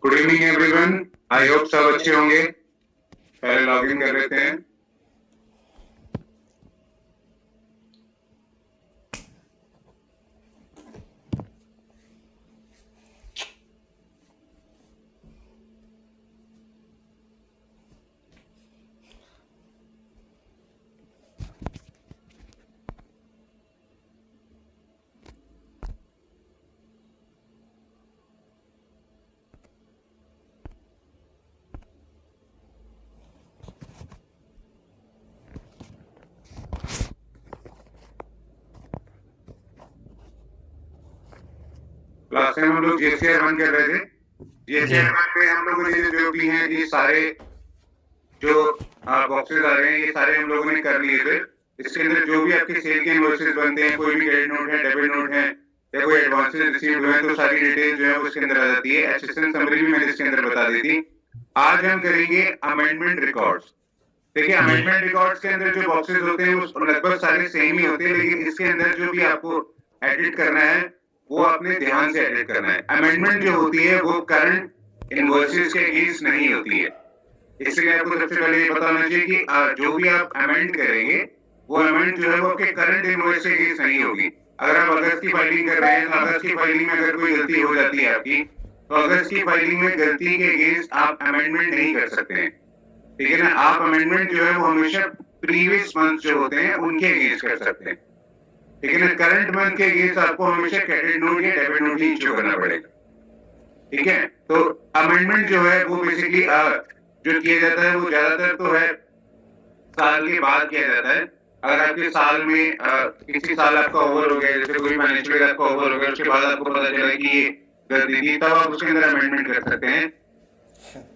Good evening everyone. I hope सब अच्छे होंगे। पहले लॉगिन कर लेते हैं। लास्ट टाइम हम लोग जीएससीआर वन कर रहे थे। जीएससीआर वन में हम लोगों ने जो भी हैं ये सारे जो बॉक्सेस आ रहे हैं ये सारे हम लोगों ने कर लिए थे। इसके अंदर जो भी आपके सेल के इनवॉइसेस बनते हैं, कोई भी क्रेडिट नोट है, डेबिट नोट है या कोई एडवांसेस रिसीव्ड हुए हैं, तो सारी डिटेल जो है वो इसके अंदर आ जाती है। एचएसएन समरी भी मैंने इसके अंदर बता दी थी। आज हम करेंगे अमेंडमेंट रिकॉर्ड्स। देखिए, अमेंडमेंट रिकॉर्ड्स के अंदर जो बॉक्सेस होते हैं वो लगभग सारे सेम ही होते हैं, लेकिन इसके अंदर जो भी आपको एडिट करना है वो आपने ध्यान से एडिट करना है। अमेंडमेंट जो होती है वो करंट इनवॉइसेस के अगेंस्ट नहीं होती है। इसलिए आपको सबसे पहले ये पता होना चाहिए कि जो भी आप अमेंड करेंगे वो अमेंड जो है वो आपके करंट इनवॉइस के अगेंस्ट नहीं होगी। अगर आप अगस्त की फाइलिंग कर रहे हैं तो अगस्त की फाइलिंग में अगर कोई गलती हो जाती है आपकी, तो अगस्त की फाइलिंग में गलती के अगेंस्ट आप अमेंडमेंट नहीं कर सकते हैं। ठीक है ना। आप अमेंडमेंट जो है वो हमेशा प्रीवियस मंथ जो होते हैं उनके अगेंस्ट कर सकते हैं। ठीक है ना। करंट मंथ के अगेंस्ट आपको हमेशा क्रेडिट नोट या डेबिट नोट ही इश्यू करना पड़ेगा। ठीक है। तो अमेंडमेंट जो है वो बेसिकली जो किया जाता है वो ज्यादातर तो है साल के बाद किया जाता है। अगर आपके साल में किसी साल आपका ओवर हो गया, जैसे कोई फाइनेंशियल ईयर आपका ओवर हो गया, उसके बाद आपको पता चला कि ये गलती थी, तब आप उसके अंदर अमेंडमेंट कर सकते हैं।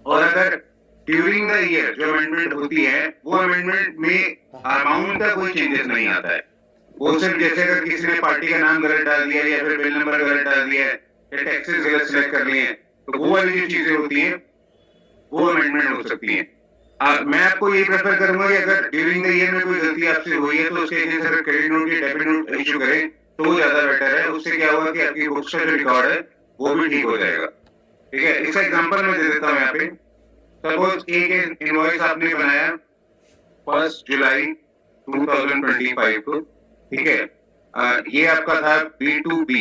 और अगर ड्यूरिंग द ईयर जो अमेंडमेंट होती है वो अमेंडमेंट में अमाउंट का कोई चेंजेस नहीं आता है। वो सिर्फ जैसे अगर किसी ने पार्टी का नाम गलत डाल दिया या फिर बिल नंबर गलत डाल दिया है या टैक्सेस गलत सिलेक्ट कर लिए हैं, तो वो वाली जो चीजें होती हैं वो अमेंडमेंट हो सकती है। मैं आपको ये प्रेफर करूंगा कि अगर ड्यूरिंग द ईयर में कोई गलती आपसे हुई है तो उसके अगेंस्ट अगर क्रेडिट नोट या डेबिट नोट इशू करें तो वो ज्यादा बेटर है। उससे क्या होगा कि आपकी बुक्स का जो रिकॉर्ड है वो भी ठीक हो जाएगा। ठीक है। इसका एग्जाम्पल मैं दे देता हूँ यहाँ पे। सपोज एक इनवॉइस आपने बनाया 1 जुलाई 2025 को। ठीक है। ये आपका था B2B,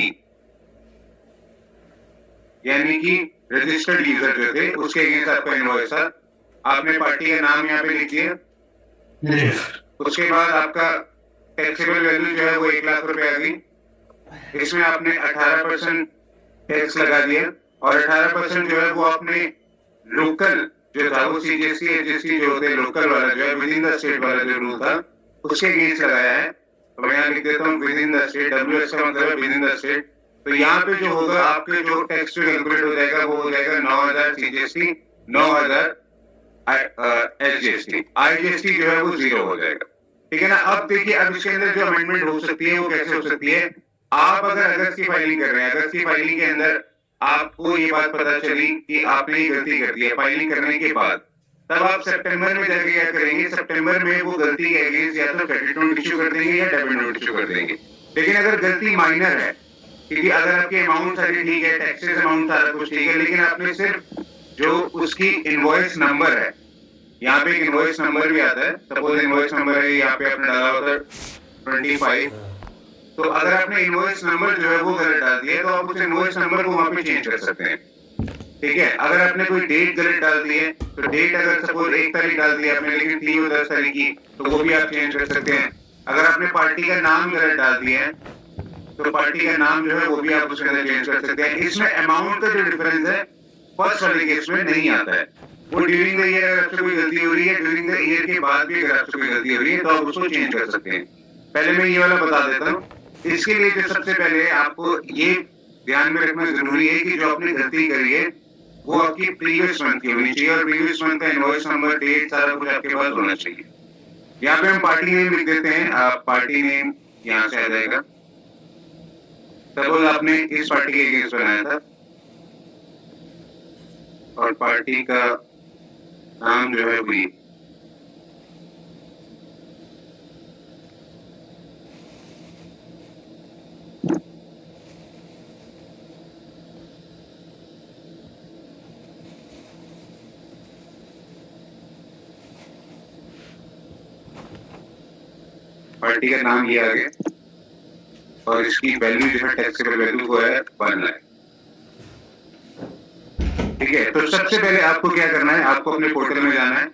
यानी कि रजिस्टर्ड यूजर जो थे उसके अगेंस्ट आपका इनवॉइस था। आपने पार्टी का नाम यहाँ पे लिख दिया। उसके बाद आपका टैक्सेबल वैल्यू जो है वो 1 लाख रुपए आ गई। इसमें आपने 18% टैक्स लगा दिया और 18% जो है वो आपने लोकल जो था वो सीजीएसटी एचजीएसटी जो होते हैं लोकल वाला जो है विद इन द स्टेट वाला जो रूल था उसके अगेंस्ट लगाया है। तो मैं यहाँ लिख देता हूँ with in the state. WS का मतलब है विद इन द स्टेट। तो यहाँ पे जो होगा आपके जो टैक्स जो कैलकुलेट हो जाएगा वो हो जाएगा 9,000 सीजीएसटी, 9,000 एचजीएसटी। आईजीएसटी जो है वो 0 हो जाएगा। ठीक है ना। अब देखिए, अब इसके अंदर जो अमेंडमेंट हो सकती है वो कैसे हो सकती है। आप अगर अगस्त की फाइलिंग कर रहे हैं, अगस्त की फाइलिंग के अंदर आपको ये बात पता चली कि आपने ये गलती कर दी है फाइलिंग करने के बाद, तब आप सितंबर में जाके क्या करेंगे, सितंबर में वो गलती के अगेंस्ट या तो क्रेडिट नोट इश्यू कर देंगे या डेबिट नोट इश्यू कर देंगे। लेकिन अगर गलती माइनर है, क्योंकि अगर आपके अमाउंट सारी ठीक है, टैक्सेस अमाउंट सारा कुछ ठीक है, लेकिन आपने सिर्फ जो उसकी इनवॉइस नंबर है, यहाँ पे एक इनवॉइस नंबर भी आता है। सपोज इनवॉइस नंबर है यहाँ पे आपने डाला होता है 25। तो अगर आपने इनवॉइस नंबर जो है वो गलत डाल दिया तो आप उस इनवॉइस नंबर को वहां पे चेंज कर सकते हैं। ठीक है। अगर आपने कोई डेट गलत डाल दी है तो डेट अगर सपोज 1 तारीख डाल दी आपने लेकिन थी वो 10 तारीख की, तो वो भी आप चेंज कर सकते हैं। अगर आपने पार्टी का नाम गलत डाल दिया है तो पार्टी का नाम जो है वो भी आप उसके अंदर चेंज कर सकते हैं। इसमें अमाउंट का जो डिफरेंस है फर्स्ट वाले केस में नहीं आता है। वो ड्यूरिंग द ईयर अगर आपसे कोई गलती हो रही है, ड्यूरिंग द ईयर के बाद भी अगर आपसे कोई गलती हो रही है तो आप उसको चेंज कर सकते हैं। पहले मैं ये वाला बता देता हूँ। इसके लिए जो सबसे पहले आपको ये ध्यान में रखना जरूरी है कि जो आपने गलती करी है वो आपकी प्रीवियस मंथ की होनी चाहिए और प्रीवियस मंथ का इनवॉइस नंबर, डेट, सारा कुछ आपके पास होना चाहिए। यहाँ पे हम पार्टी नेम लिख देते हैं। आप पार्टी नेम यहाँ से आ जाएगा। सपोज आपने इस पार्टी के अगेंस्ट बनाया था और पार्टी का नाम जो है वही पार्टी का नाम ये आ गया और इसकी वैल्यू जो है टैक्सेबल वैल्यू वो है 1 लाख। ठीक है, तो सबसे पहले आपको क्या करना है, आपको अपने पोर्टल में जाना है।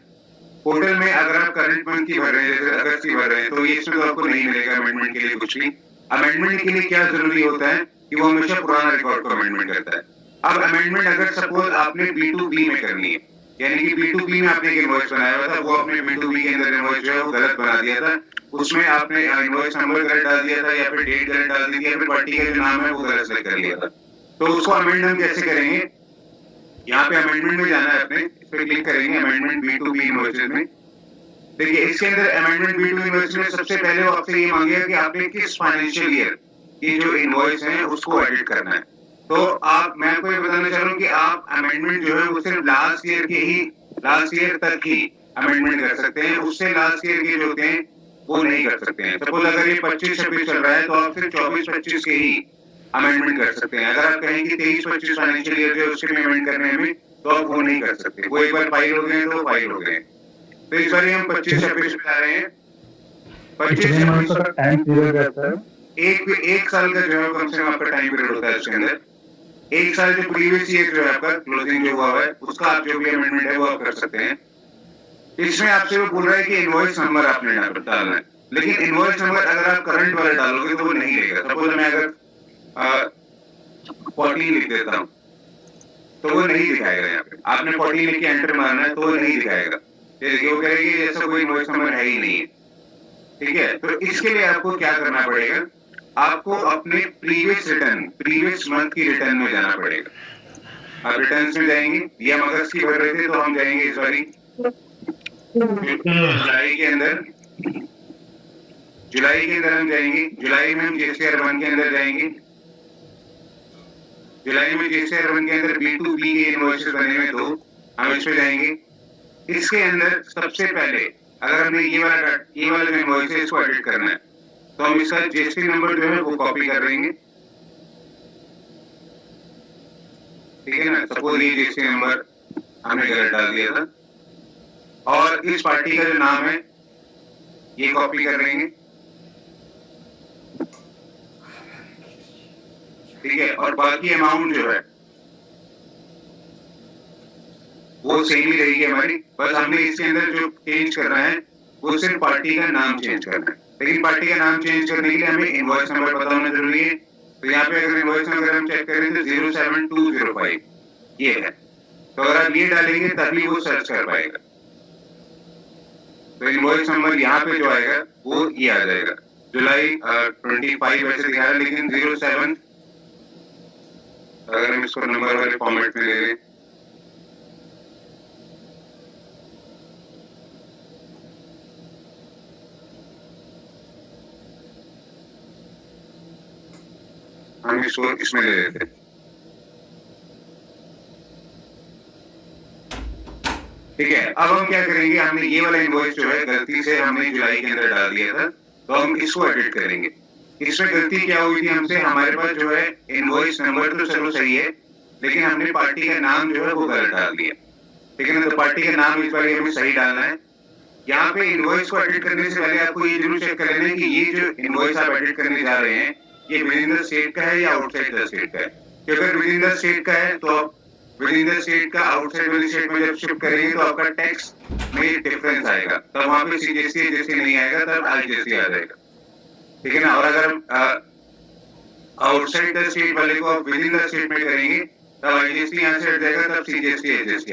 पोर्टल में अगर आप करंट मंथ की भर रहे हैं, जैसे अगस्त की भर रहे हैं, तो ये इसमें तो आपको नहीं मिलेगा अमेंडमेंट के लिए कुछ भी। अमेंडमेंट के लिए क्या जरूरी होता है कि वो हमेशा पुराना रिकॉर्ड को अमेंडमेंट करता है। अब अमेंडमेंट अगर सपोज आपने B2B में करनी है, यानी कि B2B में आपने एक इनवॉइस बनाया हुआ था, वो आपने B2B के अंदर इनवॉइस जो है वो गलत बना दिया था, उसमें आपने इनवॉइस नंबर गलत डाल दिया था या फिर डेट गलत डाल दी थी या फिर पार्टी का जो नाम है वो गलत सेलेक्ट कर लिया था, तो उसको अमेंड हम कैसे करेंगे। यहाँ पे अमेंडमेंट में जाना है, अपने इस पे क्लिक करेंगे अमेंडमेंट B2B इनवॉइसेस में। देखिए इसके अंदर अमेंडमेंट B2B इनवॉइस में सबसे पहले वो आपसे ये मांगेगा कि आपने किस फाइनेंशियल ईयर की जो इनवॉइस है उसको एडिट करना है। तो मैं आपको ये बताना चाह रहा हूँ कि आप अमेंडमेंट जो है वो सिर्फ लास्ट ईयर तक ही अमेंडमेंट कर सकते हैं, उससे लास्ट ईयर के जो होते हैं वो नहीं कर सकते हैं। सपोज अगर ये 25-26 चल रहा है तो आप सिर्फ 24-25 के ही अमेंडमेंट कर सकते हैं। अगर आप कहें कि 23-25 फाइनेंशियल ईयर जो है उसके अमेंडमेंट करने में, तो आप वो नहीं कर सकते। वो एक बार फाइल हो गए तो फाइल हो गए। तो इस बार हम 25-26 में जा रहे हैं। 25-26 का टाइम पीरियड रहता है, एक साल का जो है कम से कम आपका टाइम पीरियड होता है उसके अंदर। एक साल जो प्रीवियस ईयर जो है आपका क्लोजिंग जो हुआ है उसका आप जो भी अमेंडमेंट है वो आप कर सकते हैं। इसमें आपसे वो बोल रहा है कि इनवॉइस नंबर आपने डालना है, लेकिन इनवॉइस नंबर अगर आप करंट वाला डालोगे तो वो नहीं लेगा। सपोज मैं अगर 14 लिख देता हूँ तो वो नहीं दिखाएगा। यहाँ पे आपने 14 लिख के एंटर मारना है तो वो नहीं दिखाएगा, देखिए वो कहेगी ऐसा कोई इनवॉइस नंबर है ही नहीं है। ठीक है, तो इसके लिए आपको क्या करना पड़ेगा, आपको अपने प्रीवियस मंथ की रिटर्न में जाना पड़ेगा। आप रिटर्न में जाएंगे, ये हम अगस्त की भर रहे थे तो हम जाएंगे इस बारी जुलाई के अंदर हम जाएंगे। जुलाई में हम JCR 1 के अंदर जाएंगे। जुलाई में JCR 1 के अंदर B2B के इनवॉइसेस बने हुए दो, हम इस पे जाएंगे। इसके अंदर सबसे पहले अगर हमें ये वाला जो इनवॉइस है इसको एडिट करना है तो हम इसका GST नंबर जो है वो कॉपी कर लेंगे। ठीक है ना, सपोज ये GST नंबर हमने गलत डाल दिया था और इस पार्टी का जो नाम है ये कॉपी कर लेंगे। ठीक है, और बाकी अमाउंट जो है वो सेम ही रहेगी हमारी, बस हमने इसके अंदर जो चेंज करना है वो सिर्फ पार्टी का नाम चेंज करना है। लेकिन पार्टी का नाम चेंज करने के लिए हमें इनवॉइस नंबर पता होना जरूरी है। तो यहाँ पे अगर इनवॉइस नंबर हम चेक करें तो 07205 ये है, तो अगर आप ये डालेंगे तभी वो सर्च कर पाएगा। तो इनवॉइस नंबर यहाँ पे जो आएगा वो ये आ जाएगा। जुलाई 25 वैसे दिखा रहा है लेकिन 07, अगर हम इसको नंबर वाले फॉर्मेट में ले लें हम इसको इसमें ले लेते हैं। ठीक है, अब हम क्या करेंगे, हमने ये वाला इनवॉइस जो है गलती से हमने जुलाई के अंदर डाल दिया था तो हम इसको एडिट करेंगे। इसमें गलती क्या हुई थी हमसे, हमारे पास जो है इनवॉइस नंबर तो चलो सही है लेकिन हमने पार्टी का नाम जो है वो गलत डाल दिया। ठीक है ना, तो पार्टी का नाम इस बार हमें सही डालना है। यहाँ पे इनवॉइस को एडिट करने से पहले आपको ये जरूर चेक कर लेना है कि ये जो इनवॉइस आप एडिट करने जा रहे हैं ये विद इन द स्टेट का है या आउटसाइड द स्टेट का है। क्योंकि अगर विद इन द स्टेट का है तो आप विद इन द स्टेट का आउटसाइड वाली स्टेट में जब शिफ्ट करेंगे तो आपका टैक्स में डिफरेंस आएगा, तब वहां पे CGST नहीं आएगा, तब IGST आ जाएगा। ठीक है ना, और अगर आउटसाइड द स्टेट वाले को आप विद इन द स्टेट में करेंगे तब IGST यहाँ से हट जाएगा, तब CGST आ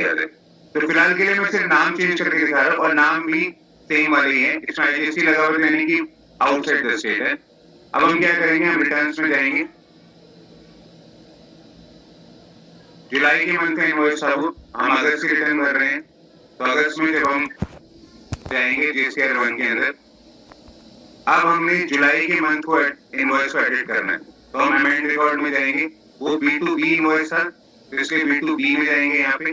जाएगा। तो फिलहाल के लिए मैं सिर्फ नाम चेंज करके दिखा रहा हूँ और नाम भी सेम वाले ही है, इसमें IGST लगा हुआ यानी कि आउटसाइड द स्टेट है। अब हम क्या करेंगे, हम रिटर्न्स में जाएंगे। जुलाई के मंथ का इनवॉइस था वो, हम अगस्त की रिटर्न भर रहे हैं तो अगस्त में जब हम जाएंगे JCR 1 के अंदर, अब हमने जुलाई के मंथ को इनवॉइस को एडिट करना है तो हम अमेंड रिकॉर्ड में जाएंगे। वो B2B इनवॉइस था तो इसके B2B में जाएंगे। यहाँ पे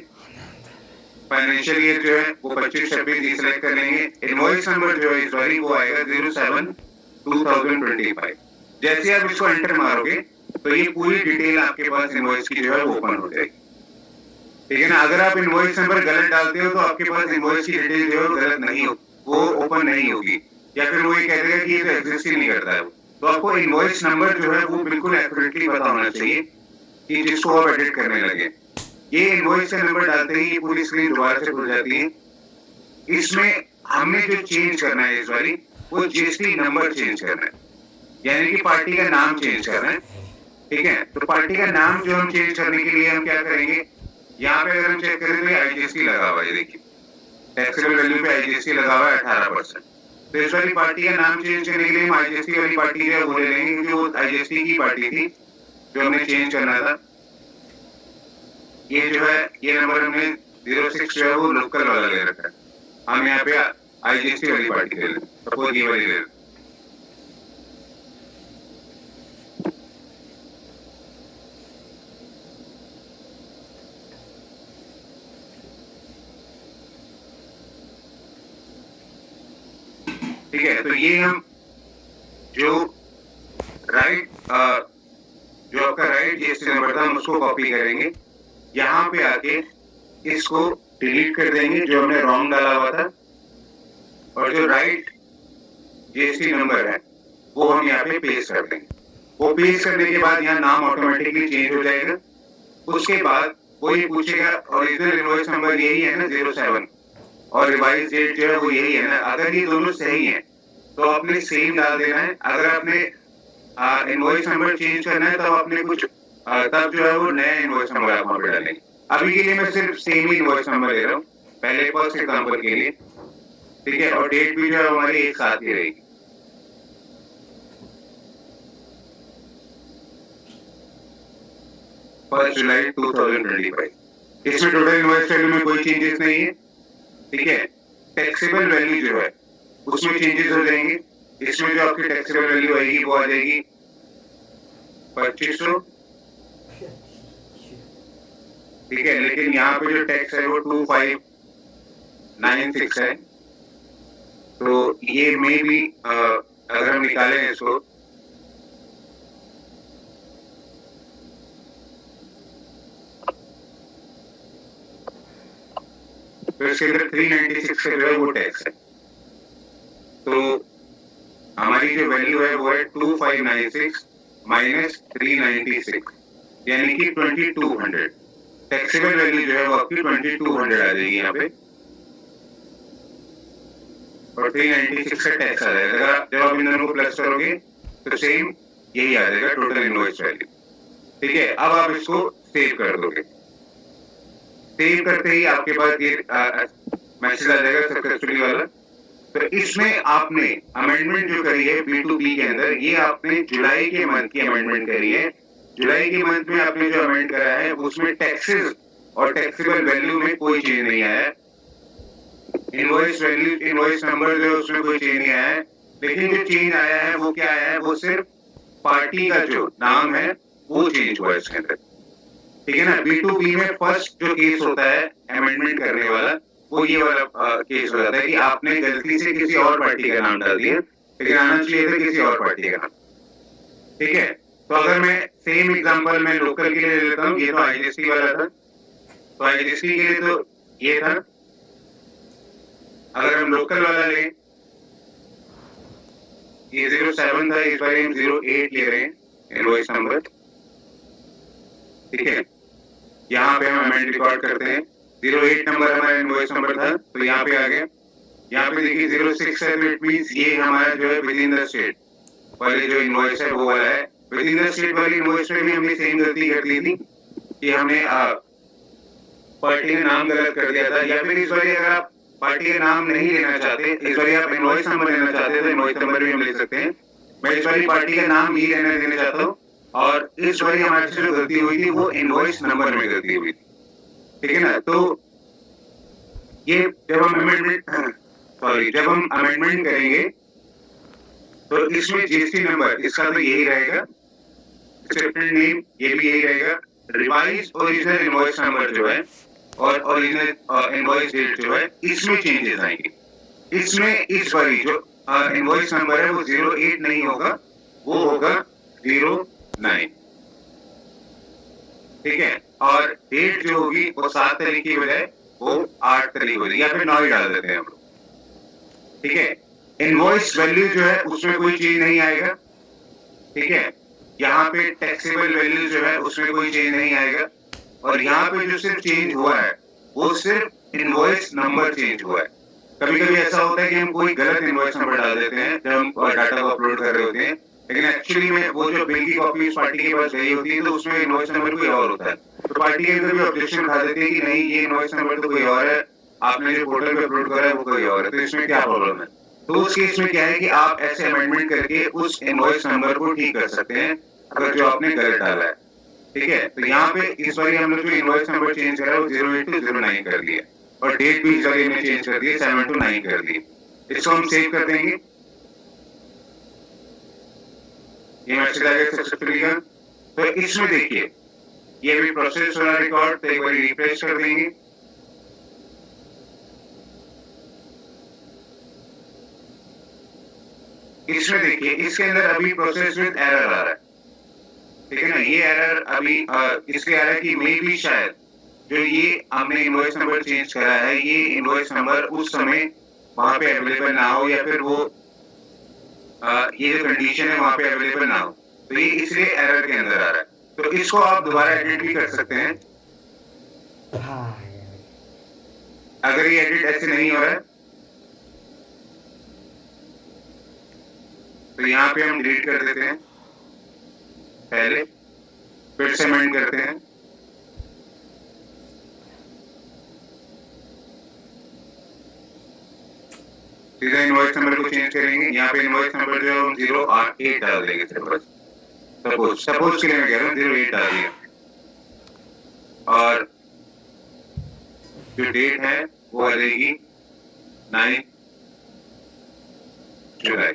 फाइनेंशियल ईयर जो है वो 25-26 सिलेक्ट कर लेंगे। इनवॉइस नंबर जो है इस बारी वो आएगा 07/2025। जैसे आप इसको एंटर मारोगे तो ये पूरी डिटेल आपके पास इनवॉइस की जो है वो ओपन हो जाएगी। ठीक है ना, अगर आप इनवॉइस नंबर गलत डालते हो तो आपके पास इनवॉइस की डिटेल जो है गलत नहीं हो, वो ओपन नहीं होगी। या फिर वो ये कह देगा कि ये तो एग्जिस्ट ही नहीं करता है। तो आपको इनवॉइस नंबर जो है वो बिल्कुल एक्यूरेटली पता होना चाहिए कि जिसको आप एडिट करने लगे। ये इनवॉइस का नंबर डालते ही ये पूरी स्क्रीन दोबारा से खुल जाती है। इसमें हमने जो चेंज करना है इस बारी, वो जीएसटी नंबर चेंज करना है, यानी कि पार्टी का नाम चेंज करना है। ठीक है, तो पार्टी का नाम जो हम चेंज करने के लिए हम क्या करेंगे, यहाँ पे अगर हम चेक करें तो आईजीएसटी लगा हुआ है, देखिए टैक्सेबल वैल्यू पे आईजीएसटी लगा हुआ है 18%। तो इस वाली पार्टी का नाम चेंज करने के लिए हम आईजीएसटी वाली पार्टी जो है वो ले लेंगे, क्योंकि वो आईजीएसटी की पार्टी थी जो हमने चेंज करना था। ये जो है ये नंबर हमने 06 जो है वो लोकल वाला ले रखा है, हम यहाँ पे आईजीएसटी वाली पार्टी ले लें, सपोज ये वाली ले लें। ठीक है, तो ये हम जो राइट जो आपका राइट जीएसटी नंबर था हम उसको कॉपी करेंगे, यहाँ पे आके इसको डिलीट कर देंगे जो हमने रॉन्ग डाला हुआ था, और जो राइट जीएसटी नंबर है वो हम यहाँ पे पेस्ट कर देंगे। वो पेस्ट करने के बाद यहाँ नाम ऑटोमेटिकली चेंज हो जाएगा। उसके बाद वो ये पूछेगा ओरिजिनल इनवॉइस नंबर यही है ना 07, और रिवाइज डेट जो है वो यही है ना। अगर ये दोनों सही है तो आपने सेम डाल देना है। अगर आपने इनवॉइस नंबर चेंज करना है तब आपने कुछ तब जो है वो नया इनवॉइस नंबर आप वहां पे डालेंगे। अभी के लिए मैं सिर्फ सेम ही इनवॉइस नंबर ले रहा हूँ पहले फर्स्ट एग्जांपल के लिए। ठीक है, और डेट भी जो है हमारी एक साथ ही रहेगी। फर्स्ट जुलाई 2025। इसमें टोटल इनवॉइस वैल्यू में कोई चेंजेस नहीं है। ठीक है, टैक्सेबल वैल्यू जो है उसमें चेंजेस हो जाएंगे। इसमें जो आपकी टैक्सेबल वैल्यू आएगी वो आ जाएगी 2500। ठीक है, लेकिन यहाँ पे जो टैक्स है वो 2596 है। तो ये में भी अगर हम निकालें इसको तो इसके अंदर 396 का जो है वो टैक्स है। तो हमारी जो वैल्यू है वो है 2596 माइनस 396, यानी कि 2200। टैक्सेबल वैल्यू जो है वो आपकी 2200 आ जाएगी यहाँ पे, और 396 का टैक्स आ जाएगा। जब आप इन दोनों को प्लस करोगे तो सेम यही आ जाएगा टोटल इनवॉइस वैल्यू। ठीक है, अब आप इसको सेव कर दोगे। सेव करते ही आपके पास ये मैसेज आ जाएगा सक्सेसफुली वाला। तो इसमें आपने अमेंडमेंट जो करी है B2B के अंदर, ये आपने जुलाई के मंथ की अमेंडमेंट करी है। जुलाई के मंथ में आपने जो अमेंड करा है उसमें टैक्सेस और टैक्सेबल वैल्यू में कोई चेंज नहीं आया है। इनवॉइस वैल्यू इनवॉइस नंबर जो है उसमें कोई चेंज नहीं आया है। लेकिन जो चेंज आया है वो क्या आया है, वो सिर्फ पार्टी का जो नाम है वो चेंज हुआ है इसके अंदर। ठीक है ना, B2B में फर्स्ट जो केस होता है अमेंडमेंट करने वाला वो ये वाला केस हो जाता है कि आपने गलती से किसी और पार्टी का नाम डाल दिया, लेकिन आना चाहिए था किसी और पार्टी का नाम। ठीक है, तो अगर मैं सेम एग्जांपल मैं लोकल के लिए ले लेता हूँ, ये तो आईजीएसटी वाला था, तो आईजीएसटी के लिए तो ये था। अगर हम लोकल वाला लें, ये 07 था, इस बार हम 08 ले रहे हैं इनवॉइस नंबर। ठीक है, यहाँ पे हम अमेंड रिकॉर्ड करते हैं। 08 नंबर हमारा इनवॉइस नंबर था, तो यहाँ पे आ गया। यहाँ पे देखिए 06 है, तो इट मींस ये हमारा जो है विद इन द स्टेट वाली जो इनवॉइस है वो वाला है। विद इन द स्टेट वाली इनवॉइस में भी हमने सेम गलती कर दी थी कि हमने पार्टी का नाम गलत कर दिया था। या फिर इस बार अगर आप पार्टी का नाम नहीं लेना चाहते, इस बार आप इनवॉइस नंबर लेना चाहते तो इनवॉइस नंबर भी हम ले सकते हैं। मैं इस बार पार्टी का नाम ही लेना देना चाहता हूँ, और इस बार हमारे से जो गलती हुई थी वो इनवॉइस नंबर में गलती हुई थी। ठीक है ना, तो ये जब हम अमेंडमेंट करेंगे तो इसमें जीएसटी नंबर इसका तो यही रहेगा, एक्सेप्टेड नेम ये भी यही रहेगा, रिवाइज ओरिजिनल इनवॉइस नंबर जो है और ओरिजिनल इनवॉइस डेट जो है इसमें चेंजेस आएंगे। इसमें इस बारी जो इनवॉइस नंबर है वो 08 नहीं होगा, वो होगा 09। ठीक है, और डेट जो होगी वो 7 तारीख की बजाय वो 8 तारीख होगी, या फिर 9 ही डाल देते हैं हम लोग। ठीक है, इनवॉइस वैल्यू जो है उसमें कोई चेंज नहीं आएगा, ठीक है। यहाँ पे टैक्सेबल वैल्यू जो है उसमें कोई चेंज नहीं आएगा, और यहाँ पे जो सिर्फ चेंज हुआ है वो सिर्फ इनवॉइस नंबर चेंज हुआ है। कभी-कभी ऐसा होता है कि हम कोई गलत इनवॉइस नंबर डाल देते हैं जब हम डाटा को अपलोड कर रहे होते हैं, लेकिन एक्चुअली में वो जो बिल की कॉपी उस पार्टी के पास गई होती है तो उसमें इनवॉइस नंबर कोई और होता है। तो पार्टी के अंदर भी ऑब्जेक्शन उठा देते हैं कि नहीं, ये इनवॉइस नंबर तो कोई और है, आपने जो पोर्टल पे अपलोड करा है वो कोई और है, तो इसमें क्या प्रॉब्लम है? तो उस केस में क्या है कि आप ऐसे अमेंडमेंट करके उस इनवॉइस नंबर को ठीक कर सकते हैं अगर जो आपने गलत डाला है, ठीक है। तो यहाँ पे इस बार हम लोग जो इनवॉइस नंबर चेंज करा है वो 08 to 09 कर दिया, और डेट भी इस बार हमने चेंज कर दी, 7 to 9 कर दी। इसको हम सेव कर देंगे, ये मैसेज आ गया सक्सेसफुली का। तो इसमें देखिए ये भी प्रोसेस हो रहा रिकॉर्ड, तो एक बार रिफ्रेश कर देंगे। इसमें देखिए इसके अंदर अभी प्रोसेस विद एरर आ रहा है, ठीक है ना। ये एरर अभी इसलिए आ रहा है कि मे भी शायद जो ये हमने इनवॉइस नंबर चेंज करा है ये इनवॉइस नंबर उस समय वहां पे अवेलेबल ना हो, या फिर वो ये जो कंडीशन है वहां पे अवेलेबल ना हो, तो ये इसलिए एरर के अंदर आ रहा है। तो इसको आप दोबारा एडिट भी कर सकते हैं अगर ये एडिट ऐसे नहीं हो रहा है। तो यहाँ पे हम डिलीट कर देते हैं पहले, फिर से अमेंड करते हैं, सीधा इनवॉइस नंबर को चेंज करेंगे। यहाँ पे इनवॉइस नंबर जो हम 08 डाल देंगे, सपोज के लिए मैं कह रहा हूँ 08 डाल दिया, और जो डेट है वो आ जाएगी 9 जुलाई।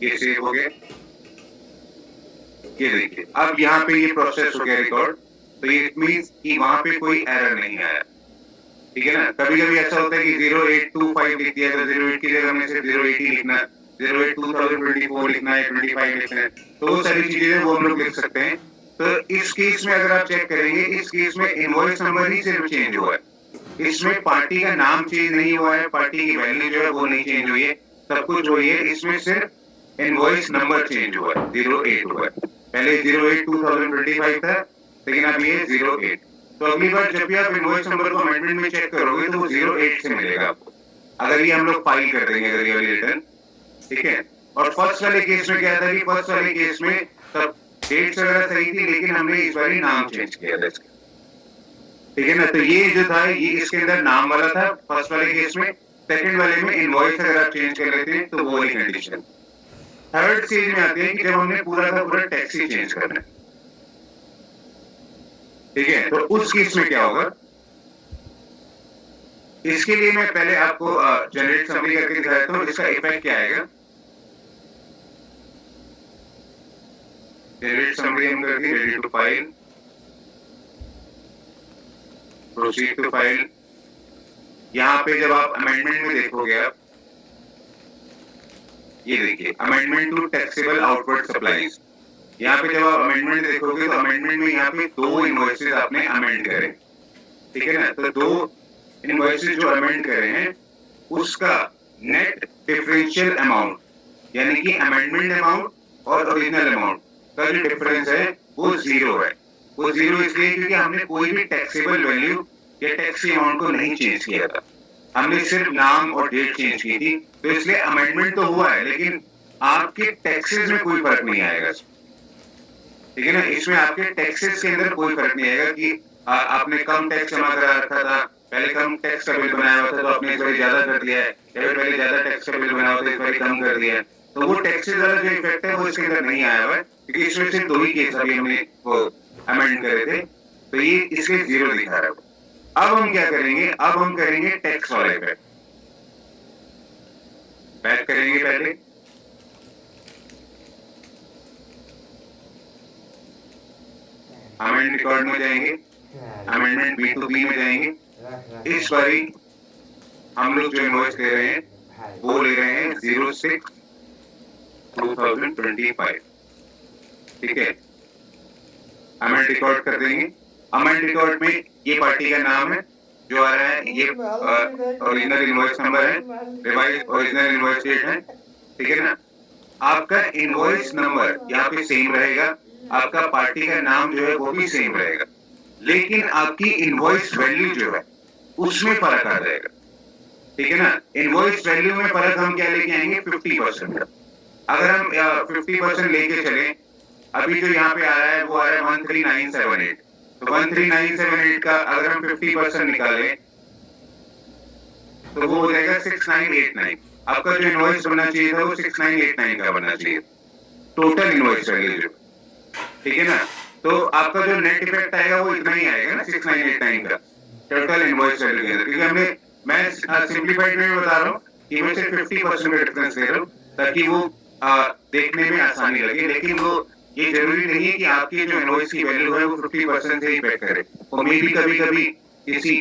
ये सेव हो गया, ये देखिए अब यहाँ पे ये प्रोसेस हो गया रिकॉर्ड, तो ये मींस कि वहां पे कोई एरर नहीं आया, ठीक है ना। कभी कभी ऐसा होता है कि 0825 लिख दिया, तो 08 की जगह हमें सिर्फ 08 ही लिखना है, 08 2024 लिखना है, 25 लिखना है, तो वो सारी चीजें वो हम लोग लिख सकते हैं। तो इस केस में अगर आप चेक करेंगे, इस केस में इनवॉइस नंबर ही सिर्फ चेंज हुआ है, इसमें पार्टी का नाम चेंज नहीं हुआ है, पार्टी की वैल्यू जो है वो नहीं चेंज हुई है, सब कुछ वही है, इसमें सिर्फ इनवॉइस नंबर चेंज हुआ है, 08 हुआ है। पहले 08 2025 था, लेकिन अब ये 08। तो अगली बार जब भी आप इनवॉइस नंबर को अमेंडमेंट में चेक करोगे तो वो 08 से मिलेगा आपको, अगर ये हम लोग फाइल कर देंगे, अगर ये वाली रिटर्न, ठीक है। और फर्स्ट वाले केस में क्या था कि फर्स्ट वाले केस में सब डेट्स वगैरह सही थी, लेकिन हमने इस बार नाम चेंज किया था इसका, ठीक है ना। तो ये जो था ये इसके अंदर नाम वाला था फर्स्ट वाले केस में, सेकंड वाले में इनवॉइस अगर आप चेंज कर लेते हैं तो वो वाली कंडीशन। थर्ड स्टेज में आते हैं कि जब हमने पूरा का पूरा टैक्स ही चेंज करना है, ठीक है। तो उस केस में क्या होगा, इसके लिए मैं पहले आपको जनरेट समरी करके दिखा देता हूँ, इसका इफेक्ट क्या आएगा। जनरेट समरी हम कर दी, ready to file, proceed to file. यहाँ पे जब आप अमेंडमेंट में देखोगे आप ये देखिए amendment to taxable outward supplies, यहाँ पे जब आप अमेंडमेंट देखोगे तो अमेंडमेंट में यहाँ पे 2 इनवॉइसेस आपने अमेंड करे, ठीक है ना। तो 2 इनवॉइसेस जो अमेंड करे हैं उसका नेट डिफरेंशियल अमाउंट, यानी कि अमेंडमेंट अमाउंट और ओरिजिनल अमाउंट का जो डिफरेंस है वो 0 है। वो 0 इसलिए क्योंकि हमने कोई भी टैक्सेबल वैल्यू या टैक्स अमाउंट को नहीं चेंज किया था, हमने सिर्फ नाम और डेट चेंज की थी, तो इसलिए अमेंडमेंट तो हुआ है लेकिन आपके टैक्सेस में कोई फर्क नहीं आएगा, ठीक है ना। इसमें आपके टैक्सेस के अंदर कोई फर्क नहीं आएगा कि आपने कम टैक्स जमा करा रखा था, पहले कम टैक्स का बिल बनाया हुआ था तो आपने इस बार ज्यादा कर दिया है, या फिर पहले ज्यादा टैक्स का बिल बनाया हुआ था इस बार कम कर दिया है, तो वो टैक्सेस वाला जो इफेक्ट है वो इसके अंदर नहीं आया हुआ है, क्योंकि इसमें सिर्फ 2 ही केस अभी हमने वो अमेंड करे थे, तो ये इसके 0 दिखा रहा है। अब हम क्या करेंगे, अब हम करेंगे टैक्स वाला इफेक्ट, बैक करेंगे पहले, अमेंड रिकॉर्ड में जाएंगे, अमेंडमेंट बी टू बी में जाएंगे। इस बारी हम लोग जो इनवॉइस ले रहे हैं वो ले रहे हैं 06/2025, ठीक है। अमेंड रिकॉर्ड कर देंगे, अमेंड रिकॉर्ड में ये पार्टी का नाम है, जो आ रहा है ये ओरिजिनल इनवॉइस नंबर है, रिवाइज ओरिजिनल इनवॉइस डेट है, ठीक है ना। आपका इनवॉइस नंबर यहाँ पे सेम रहेगा, आपका पार्टी का नाम जो है वो भी सेम रहेगा, लेकिन आपकी इनवॉइस वैल्यू जो है उसमें फर्क आ जाएगा, ठीक है ना। इनवॉइस वैल्यू में फर्क हम क्या लेके आएंगे, 50% का। अगर हम 50% लेके चले, अभी जो यहाँ पे आ रहा है वो आ रहा है 13978, तो 13978 का अगर हम 50% निकालें तो वो हो जाएगा 6989। आपका जो इनवॉइस बनना चाहिए था वो 6989 का बनना चाहिए, टोटल इनवॉइस वैल्यू, ठीक है ना। तो आपका जो नेट इफेक्ट आएगा वो इतना ही आएगा ना, 6989 का टोटल इनवॉइस वैल्यू के अंदर, क्योंकि हमने, मैं सिंप्लीफाइड में बता रहा हूँ कि मैं सिर्फ 50% का डिफरेंस दे रहा हूँ ताकि वो देखने में आसानी लगे, लेकिन वो ये जरूरी नहीं है कि आपकी जो इनवॉइस की वैल्यू है वो 50% से इफेक्ट करे, वो मे भी कभी कभी किसी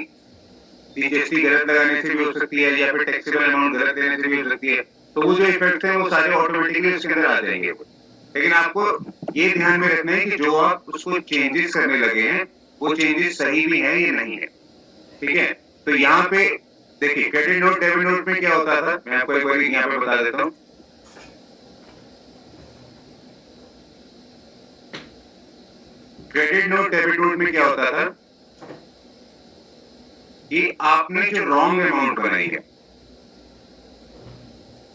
जीएसटी गलत लगाने से भी हो सकती है, या फिर टैक्सेबल अमाउंट गलत देने से भी हो सकती है, तो वो जो इफेक्ट है वो सारे ऑटोमेटिकली उसके अंदर आ जाएंगे। लेकिन आपको ये ध्यान में रखना है कि जो आप उसको चेंजेस करने लगे हैं वो चेंजेस सही भी है या नहीं है, ठीक है। तो यहाँ पे देखिए क्रेडिट नोट डेबिट नोट में क्या होता था, मैं आपको एक बार यहाँ पे बता देता हूँ। क्रेडिट नोट डेबिट नोट में क्या होता था कि आपने जो रॉन्ग अमाउंट बनाई है,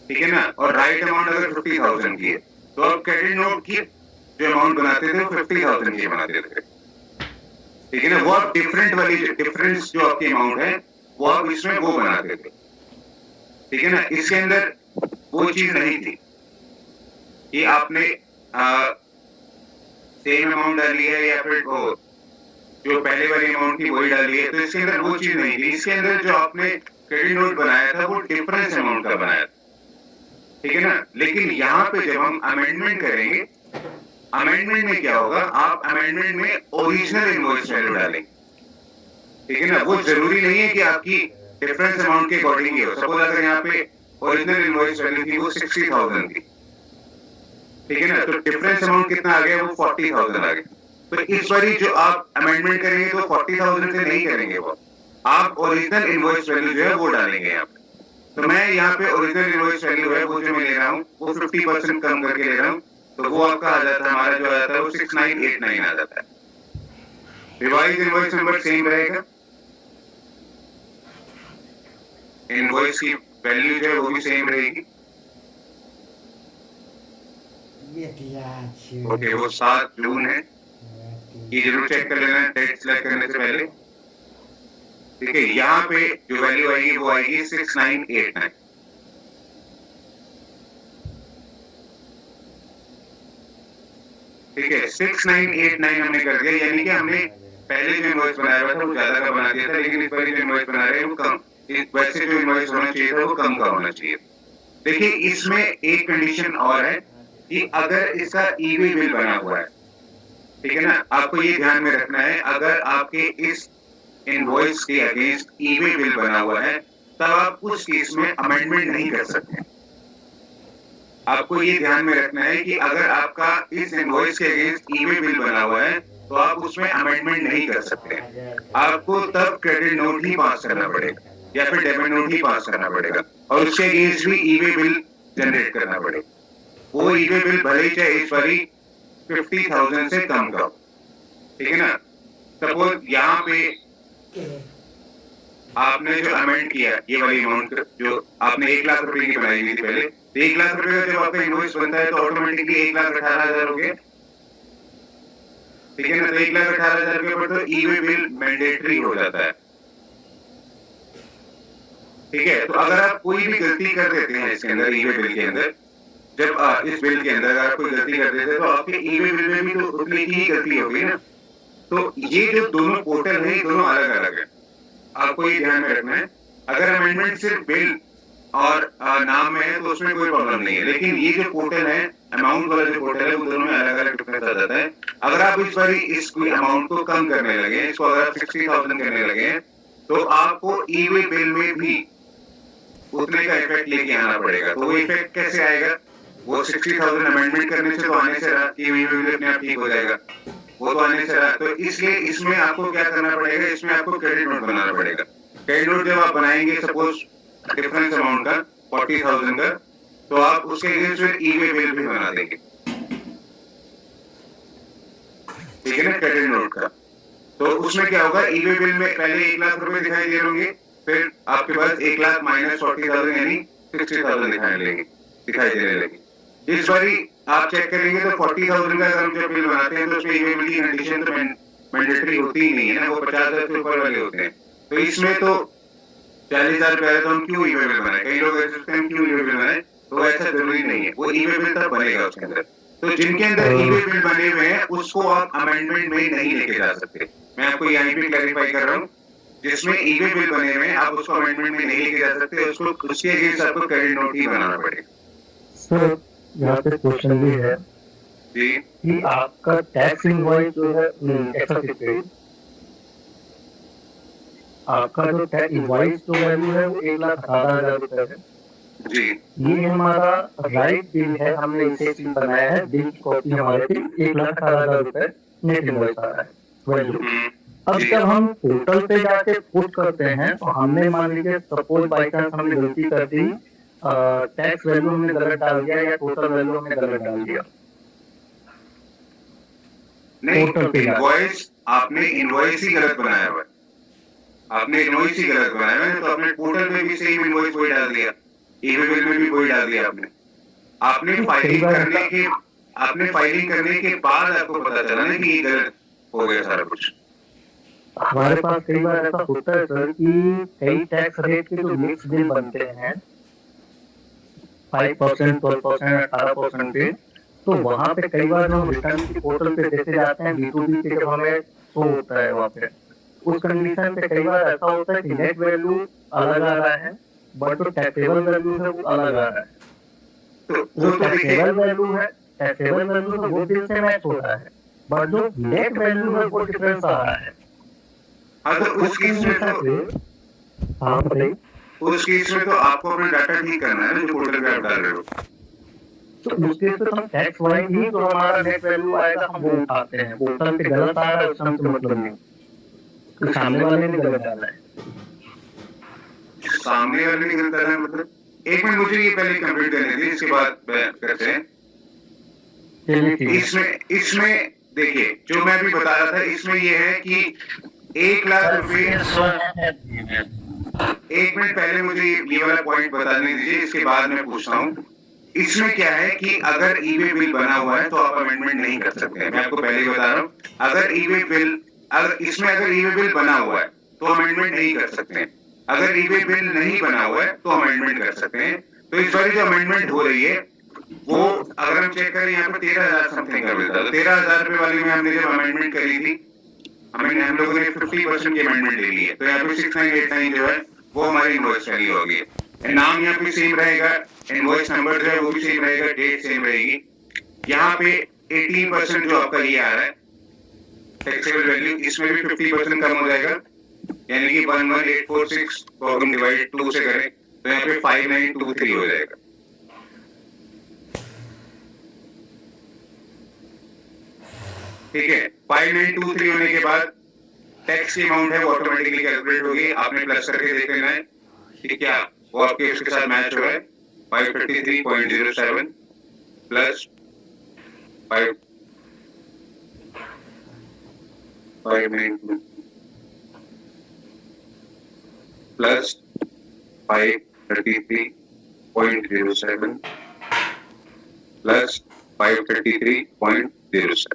ठीक है ना, और राइट अमाउंट अगर 50,000 की है, तो आप क्रेडिट नोट की जो अमाउंट बनाते थे वो 50,000 की बनाते थे, ठीक है ना। वो आप डिफरेंट वाली डिफरेंस जो आपकी अमाउंट है वो आप इसमें वो बनाते थे, ठीक है ना। इसके अंदर वो चीज नहीं थी कि आपने सेम अमाउंट डाली है या फिर वो जो पहले वाली अमाउंट थी वही डाली है, तो इसके अंदर वो चीज नहीं थी। इसके अंदर जो आपने क्रेडिट नोट बनाया था वो डिफरेंस अमाउंट का बनाया था, ठीक है ना। लेकिन यहाँ पे जब हम अमेंडमेंट करेंगे, अमेंडमेंट में क्या होगा, आप अमेंडमेंट में ओरिजिनल इनवॉइस वैल्यू डालेंगे, ठीक है ना। वो जरूरी नहीं है कि आपकी डिफरेंस अमाउंट के अकॉर्डिंग ही हो। सपोज अगर यहाँ पे ओरिजिनल इनवॉइस वैल्यू थी वो 60,000 थी, ठीक है ना, तो डिफरेंस अमाउंट कितना आ गया, वो 40,000 आ गया। तो इस बार जो आप अमेंडमेंट करेंगे तो 40,000 से नहीं करेंगे, वो आप ओरिजिनल इनवॉइस वैल्यू जो है वो डालेंगे यहाँ पे। तो मैं यहाँ पे ओरिजिनल इनवॉइस वैल्यू है वो जो मैं ले रहा हूँ वो 50% कम करके ले रहा हूँ, तो वो आपका आ जाता है, हमारा जो आ जाता है वो 6989 आ जाता है। रिवाइज इनवॉइस नंबर सेम रहेगा, इनवॉइस की वैल्यू जो है वो भी सेम रहेगी। ओके, वो 7 जून है, ये जरूर चेक कर लेना डेट सिलेक्ट करने से पहले, ठीक है। यहाँ पे जो वैल्यू आएगी वो आएगी 6989, ठीक है। 6989 हमने कर दिया, यानी कि हमने पहले जो इनवॉइस बनाया हुआ था वो ज्यादा का बना दिया था, लेकिन इस बार जो इनवॉइस बना रहे हैं वो कम, वैसे जो इनवॉइस होना चाहिए था वो कम का होना चाहिए। देखिए इसमें एक कंडीशन और है कि अगर इसका ईबे बिल बना हुआ है, ठीक है ना, आपको ये ध्यान में रखना है, अगर आपके इस इनवॉइस के अगेंस्ट ईबे बिल बना हुआ है तब आप उस केस में अमेंडमेंट नहीं कर सकते। आपको ये ध्यान में रखना है कि अगर आपका इस इनवॉइस के अगेंस्ट ईबे बिल बना हुआ है तो आप उसमें अमेंडमेंट नहीं कर सकते। आपको तब क्रेडिट नोट ही पास करना पड़ेगा या फिर डेबिट नोट ही पास करना पड़ेगा, और उसके अगेंस्ट भी ईबे बिल जनरेट करना पड़ेगा। वो ईबे बिल भले ही चाहे इस बारी 50,000 से कम का, ठीक है ना। सपोज यहाँ पे आपने जो अमेंड किया ये वाली अमाउंट जो आपने 1 लाख रुपए की बनाई हुई थी पहले, 1 लाख रुपए का जब आपका इनवॉइस बनता है तो ऑटोमेटिकली 1,18,000 हो गया, ठीक है ना। तो 1,18,000 के ऊपर तो ईबे बिल मैंडेटरी हो जाता है, ठीक है। तो अगर आप कोई भी गलती कर देते हैं इसके अंदर ईबे बिल के अंदर, जब इस बिल के अंदर अगर आप कोई गलती कर देते हैं तो आपके ईबे बिल में भी तो उतनी ही गलती होगी ना। तो ये जो दोनों पोर्टल है ये दोनों अलग अलग है, आपको ये ध्यान में रखना है। अगर अमेंडमेंट सिर्फ बिल और नाम में है तो उसमें कोई प्रॉब्लम नहीं है, लेकिन ये जो पोर्टल है अमाउंट वाला जो पोर्टल है वो दोनों में अलग अलग डिफरेंस आ जाता है। अगर आप इस बार इस कोई अमाउंट को कम करने लगे, इसको अगर आप 60,000 करने लगे तो आपको ईबे बिल में भी उतने का इफेक्ट लेके आना पड़ेगा। तो वो इफेक्ट कैसे आएगा, वो 60,000 अमेंडमेंट करने से तो आने से रहा कि ईबे बिल अपने आप ठीक हो जाएगा, वो तो आने से रहा। तो इसलिए इसमें आपको क्या करना पड़ेगा, इसमें आपको क्रेडिट नोट बनाना पड़ेगा। क्रेडिट नोट जब आप बनाएंगे सपोज डिफरेंस अमाउंट का 40,000 का, तो आप उसके अगेंस्ट फिर ई-वे बिल भी बना देंगे, ठीक है ना, क्रेडिट नोट का। तो उसमें क्या होगा, ई-वे बिल में पहले 1 लाख रुपए दिखाई दे रहे होंगे, फिर आपके पास 1 लाख माइनस 40,000 यानी 60,000 दिखाई देने लगे। इस बारी आप चेक करेंगे तो 40,000 का अगर हम जब बिल बनाते हैं तो उसमें ई-वे बिल की कंडीशन तो मैंडेटरी होती ही नहीं है ना, वो 50,000 से ऊपर वाले होते हैं। तो इसमें तो 40,000 पहले तो हम क्यों ई-वे बिल बनाए, कई लोग ऐसे सोचते हैं हम क्यों ई-वे बिल बनाए, तो ऐसा जरूरी नहीं है, वो ई-वे बिल तब बनेगा उसके अंदर। तो जिनके अंदर ई-वे बिल बने हुए हैं उसको आप अमेंडमेंट में नहीं लेके जा सकते। मैं आपको यहाँ भी क्लैरिफाई कर रहा हूँ, जिसमें ई-वे बिल बने हुए हैं आप उसको अमेंडमेंट में नहीं लेके जा सकते, उसको उसके अगेंस्ट आपको क्रेडिट नोट ही बनाना पड़ेगा। सर यहाँ पे क्वेश्चन भी है जी कि आपका टैक्स इनवॉइस जो है आपका जो टैक्स इनवॉइस जो वैल्यू है वो 1,18,000 रुपए है जी, ये हमारा राइट बिल है, हमने इसे बनाया है, बिल की कॉपी हमारे पे 1,18,000 रुपए नेट इनवॉइस आ रहा है वैल्यू। अब जी। जब हम पोर्टल पे जाके पुट करते हैं तो हमने मान लीजिए सपोज बाई चांस हमने गलती कर दी, टैक्स वैल्यू हमने गलत डाल दिया या टोटल वैल्यू हमने गलत डाल दिया, नहीं, पोर्टल पे इनवॉइस आपने इनवॉइस ही गलत बनाया हुआ है, आपने इनवॉइस ही गलत बनाया हुआ है, तो आपने पोर्टल में भी सेम इनवॉइस वही डाल दिया, ई-वे बिल में भी वही डाल दिया आपने। आपने फाइलिंग करने के बाद आपको पता चला ना कि ये गलत हो गया सारा कुछ। हमारे पास कई बार ऐसा होता है सर कि कई टैक्स रेट के जो मिक्स बिल बनते हैं 5%, 12%, 18% पे, तो वहाँ पे कई बार हम रिटर्न की पोर्टल पे देखे जाते हैं, B2B पे जब हमें शो होता है वहाँ पे, उस कंडीशन पे कई बार ऐसा होता है कि नेट वैल्यू अलग आ रहा है बट जो टैक्सेबल वैल्यू है वो अलग आ रहा है। तो जो टैक्सेबल वैल्यू है वो बिल से मैच हो रहा है बट जो नेट वैल्यू है वो डिफरेंस आ रहा है। हाँ, तो उस केस में तो आपको अपना डाटा ठीक करना है ना, जो पोर्टल पे आप डाल रहे हो। तो उस केस में हम टैक्स वाइज ही जो हमारा नेट वैल्यू आएगा हम वो उठाते हैं, पोर्टल पे गलत आ रहा है उससे हमसे मतलब नहीं, तो सामने वाले ने गलत डाला है। सामने वाले ने गलत डाला है मतलब, एक मिनट मुझे ये पहले कंप्लीट करने दीजिए, इसके बाद करते हैं। इसमें देखिए जो मैं अभी बता रहा था, इसमें ये है कि 1 लाख रुपए, एक मिनट पहले मुझे ये वाला पॉइंट बताने दीजिए, इसके बाद मैं पूछता हूँ। इसमें क्या है कि अगर ई-वे बिल बना हुआ है तो आप अमेंडमेंट नहीं कर सकते हैं, मैं आपको पहले ही बता रहा हूँ। अगर ई-वे बिल बना हुआ है तो अमेंडमेंट नहीं कर सकते हैं, अगर ई-वे बिल नहीं बना हुआ है तो अमेंडमेंट कर सकते हैं। तो इस बार जो अमेंडमेंट हो रही है वो अगर हम चेक करें यहाँ पे 13,000 समथिंग का मिलता है, 13,000 रुपए वाली में हमने जब अमेंडमेंट करी थी, हम लोगों ने 50% की अमेंडमेंट ले ली है, तो यहाँ पे 6989 जो है वो हमारी इनवॉइस वैल्यू होगी। नाम यहाँ पे सेम रहेगा, इनवॉइस नंबर जो है वो भी सेम रहेगा, डेट सेम रहेगी। यहाँ पे 18% जो आपका ये आ रहा है टैक्सेबल वैल्यू, इसमें भी 50% कम हो जाएगा, यानी कि 11,846 को हम डिवाइड 2 से करें तो यहाँ पे 5,923 हो जाएगा। ठीक है, 5,923 होने के बाद टैक्स की अमाउंट है वो ऑटोमेटिकली कैलकुलेट होगी, आपने प्लस करके देख लेना है कि क्या वो आपके उसके साथ मैच हो रहा है। 533.07 प्लस 592 प्लस 533.07 प्लस 533.07,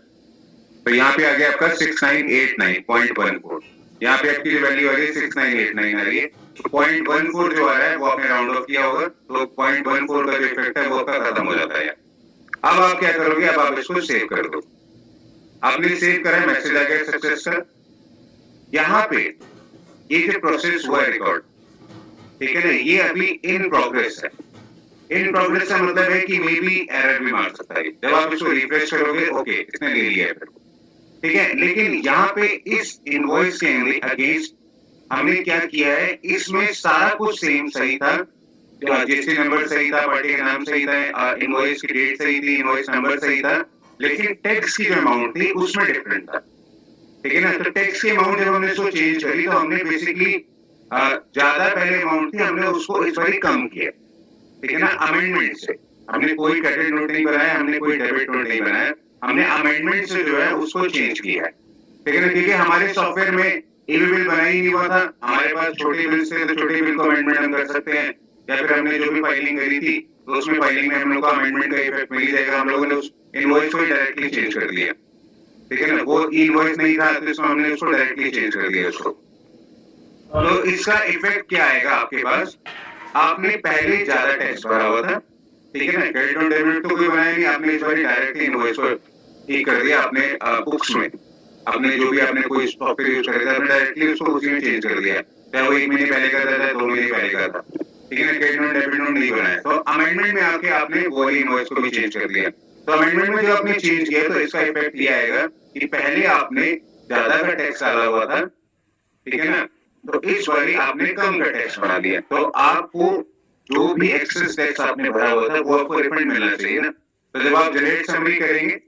तो यहाँ पे आ गया आपका 6989.14। यहाँ पे आपकी जो वैल्यू आ रही है 6989 आ रही है, तो 0.14 जो आ रहा है वो आपने राउंड ऑफ किया होगा, तो 0.14 का जो इफेक्ट है वो आपका खत्म हो जाता है। अब आप क्या करोगे, अब आप इसको सेव कर दो। आपने सेव करा, मैसेज आ गया सक्सेस का। यहाँ पे ये जो प्रोसेस हुआ है रिकॉर्ड, ठीक है ना, ये अभी इन प्रोग्रेस है। इन प्रोग्रेस का मतलब है कि मे बी एरर भी मार सकता है। जब आप इसको रिफ्रेश करोगे, ओके इसने ले लिया है फिर, ठीक है। लेकिन यहाँ पे इस इनवॉइस के अगेंस्ट हमने क्या किया है, इसमें सारा कुछ सेम सही था, जीएसटी नंबर सही था, पार्टी का नाम सही था, इनवॉइस की डेट सही थी, इनवॉइस नंबर सही था, लेकिन टैक्स की जो अमाउंट थी उसमें डिफरेंट था, ठीक है ना। तो टैक्स की अमाउंट जब हमने इसको चेंज करी तो हमने बेसिकली ज्यादा पहले अमाउंट थी, हमने उसको इस बार कम किया, ठीक है ना, अमेंडमेंट से। हमने कोई क्रेडिट नोट नहीं बनाया, हमने कोई डेबिट नोट नहीं बनाया, हमने अमेंडमेंट से जो है उसको चेंज किया है, ठीक है ना, क्योंकि हमारे सॉफ्टवेयर में ईवी बिल बना ही नहीं हुआ था। हमारे पास छोटे बिल थे तो छोटे बिल को अमेंडमेंट हम कर सकते हैं, या फिर हमने जो भी फाइलिंग करी थी तो उसमें फाइलिंग में हम लोग को अमेंडमेंट का इफेक्ट मिल जाएगा। हम लोगों ने उस इनवॉइस को डायरेक्टली चेंज कर दिया, ठीक है ना, वो इनवॉइस नहीं था तो इसमें हमने उसको डायरेक्टली चेंज कर दिया उसको। तो इसका इफेक्ट क्या आएगा आपके पास, आपने पहले ज्यादा टैक्स भरा हुआ था, ठीक है ना, क्रेडिट और डेबिट तो कोई बनाया नहीं, आपने इस बार डायरेक्टली इनवॉइस को ठीक कर दिया अपने बुक्स में। आपने जो भी आपने कोई सॉफ्टवेयर यूज कर आपने डायरेक्टली उसको उसी में चेंज कर दिया, चाहे वो 1 महीने पहले का था चाहे 2 महीने पहले का था, ठीक है ना, क्रेडिट और डेबिट नोट नहीं बनाया। तो अमेंडमेंट में आके आपने वो इनवॉइस को भी चेंज कर दिया। तो अमेंडमेंट में जो आपने चेंज किया तो इसका इफेक्ट ये आएगा कि पहले आपने ज्यादा का टैक्स डाला हुआ था, ठीक है ना, तो इस बार आपने कम का टैक्स बना दिया, तो आपको जो भी एक्सेस टैक्स आपने भरा हुआ था वो आपको रिफंड मिलना चाहिए ना। तो जब आप जनरेट समरी करेंगे,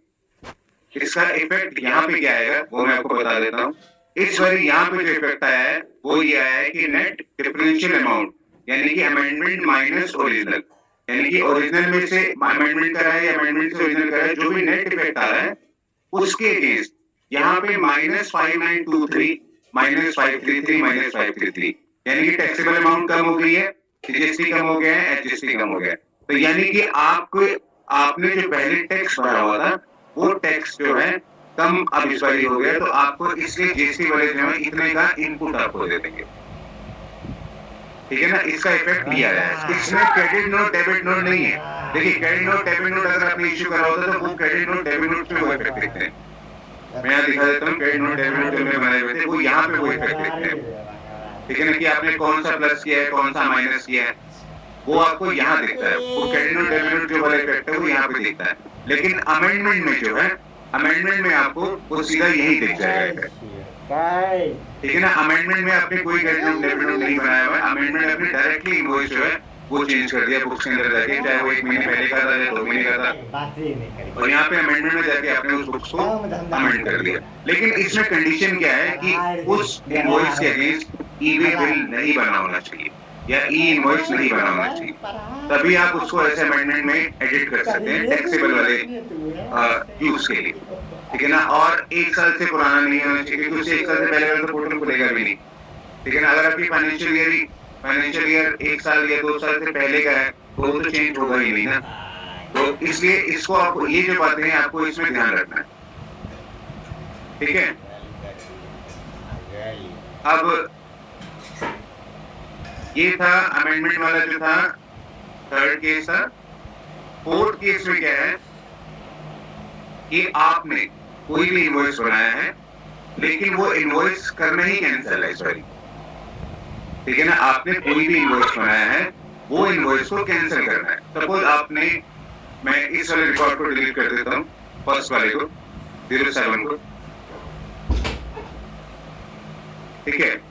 इसका इफेक्ट यहाँ पे क्या आएगा वो मैं आपको बता देता हूँ। इस बार यहाँ पे जो इफेक्ट आया है वो ये आया है कि नेट डिफरेंशियल अमाउंट, यानी कि अमेंडमेंट माइनस ओरिजिनल, यानी कि ओरिजिनल में से अमेंडमेंट करा है या अमेंडमेंट से ओरिजिनल करा है, जो भी नेट इफेक्ट आ रहा है उसके अगेंस्ट यहाँ पे -5923 -533 -533, यानी कि टैक्सेबल अमाउंट कम हो गई है, जीएसटी कम हो गया है, एचजीएसटी कम हो गया है। तो यानी कि आपने जो पहले टैक्स भरा हुआ था वो टैक्स जो है कम अब इस बार हो गया, तो आपको इसलिए जीएसटी वाले जो है इतने का इनपुट आपको दे देंगे, ठीक है ना। इसका इफेक्ट लिया है, इसमें क्रेडिट नोट डेबिट नोट नहीं है। देखिए क्रेडिट नोट डेबिट नोट अगर आपने इश्यू करा होता तो वो क्रेडिट नोट डेबिट नोट में वो इफेक्ट दिखते हैं। मैं यहाँ दिखा देता हूँ, क्रेडिट नोट डेबिट नोट जो मैं बनाए हुए थे वो यहाँ पे वो इफेक्ट दिखते हैं, ठीक है ना, कि आपने कौन सा प्लस किया है कौन सा माइनस किया है वो आपको यहाँ दिखता है। वो क्रेडिट नोट डेबिट नोट जो वाला इफेक्ट है वो यहाँ पे दिखता है, लेकिन अमेंडमेंट में जो है अमेंडमेंट में आपको वो सीधा यही दिख जाएगा, ठीक है ना। अमेंडमेंट में आपने कोई क्रेडिट नोट डेबिट नोट नहीं बनाया हुआ है, अमेंडमेंट आपने डायरेक्टली इनवॉइस जो है वो चेंज कर दिया बुक्स के अंदर जाके, चाहे वो 1 महीने पहले का था या 2 महीने का था, और यहाँ पे अमेंडमेंट में जाके आपने उस बुक्स को अमेंड कर दिया। लेकिन इसमें कंडीशन क्या है कि उस इनवॉइस के अगेंस्ट ईवे बिल नहीं बना होना चाहिए या ई इनवॉइस नहीं बना होना चाहिए, तभी आप उसको ऐसे अमेंडमेंट में एडिट कर सकते हैं टैक्सेबल वाले यूज के लिए, ठीक है ना। और 1 साल से पुराना नहीं होना चाहिए, क्योंकि उससे 1 साल से पहले वाला तो पोर्टल खुलेगा भी नहीं, ठीक है ना। अगर आपकी फाइनेंशियल ईयर 1 साल या 2 साल से पहले का है तो वो तो चेंज होगा ही नहीं ना। तो इसलिए इसको आपको ये जो बातें हैं आपको इसमें ध्यान रखना है, ठीक है। अब ये था अमेंडमेंट वाला जो था थर्ड केस था। फोर्थ केस में क्या है कि आपने कोई भी इनवॉइस बनाया है लेकिन वो इनवॉइस करना ही कैंसिल है, सॉरी, ठीक है ना। आपने कोई भी इनवॉइस बनाया है वो इनवॉइस को कैंसिल करना है। सपोज आपने, मैं इस वाले रिकॉर्ड को डिलीट कर देता हूँ, फर्स्ट वाले को 07 को, ठीक है।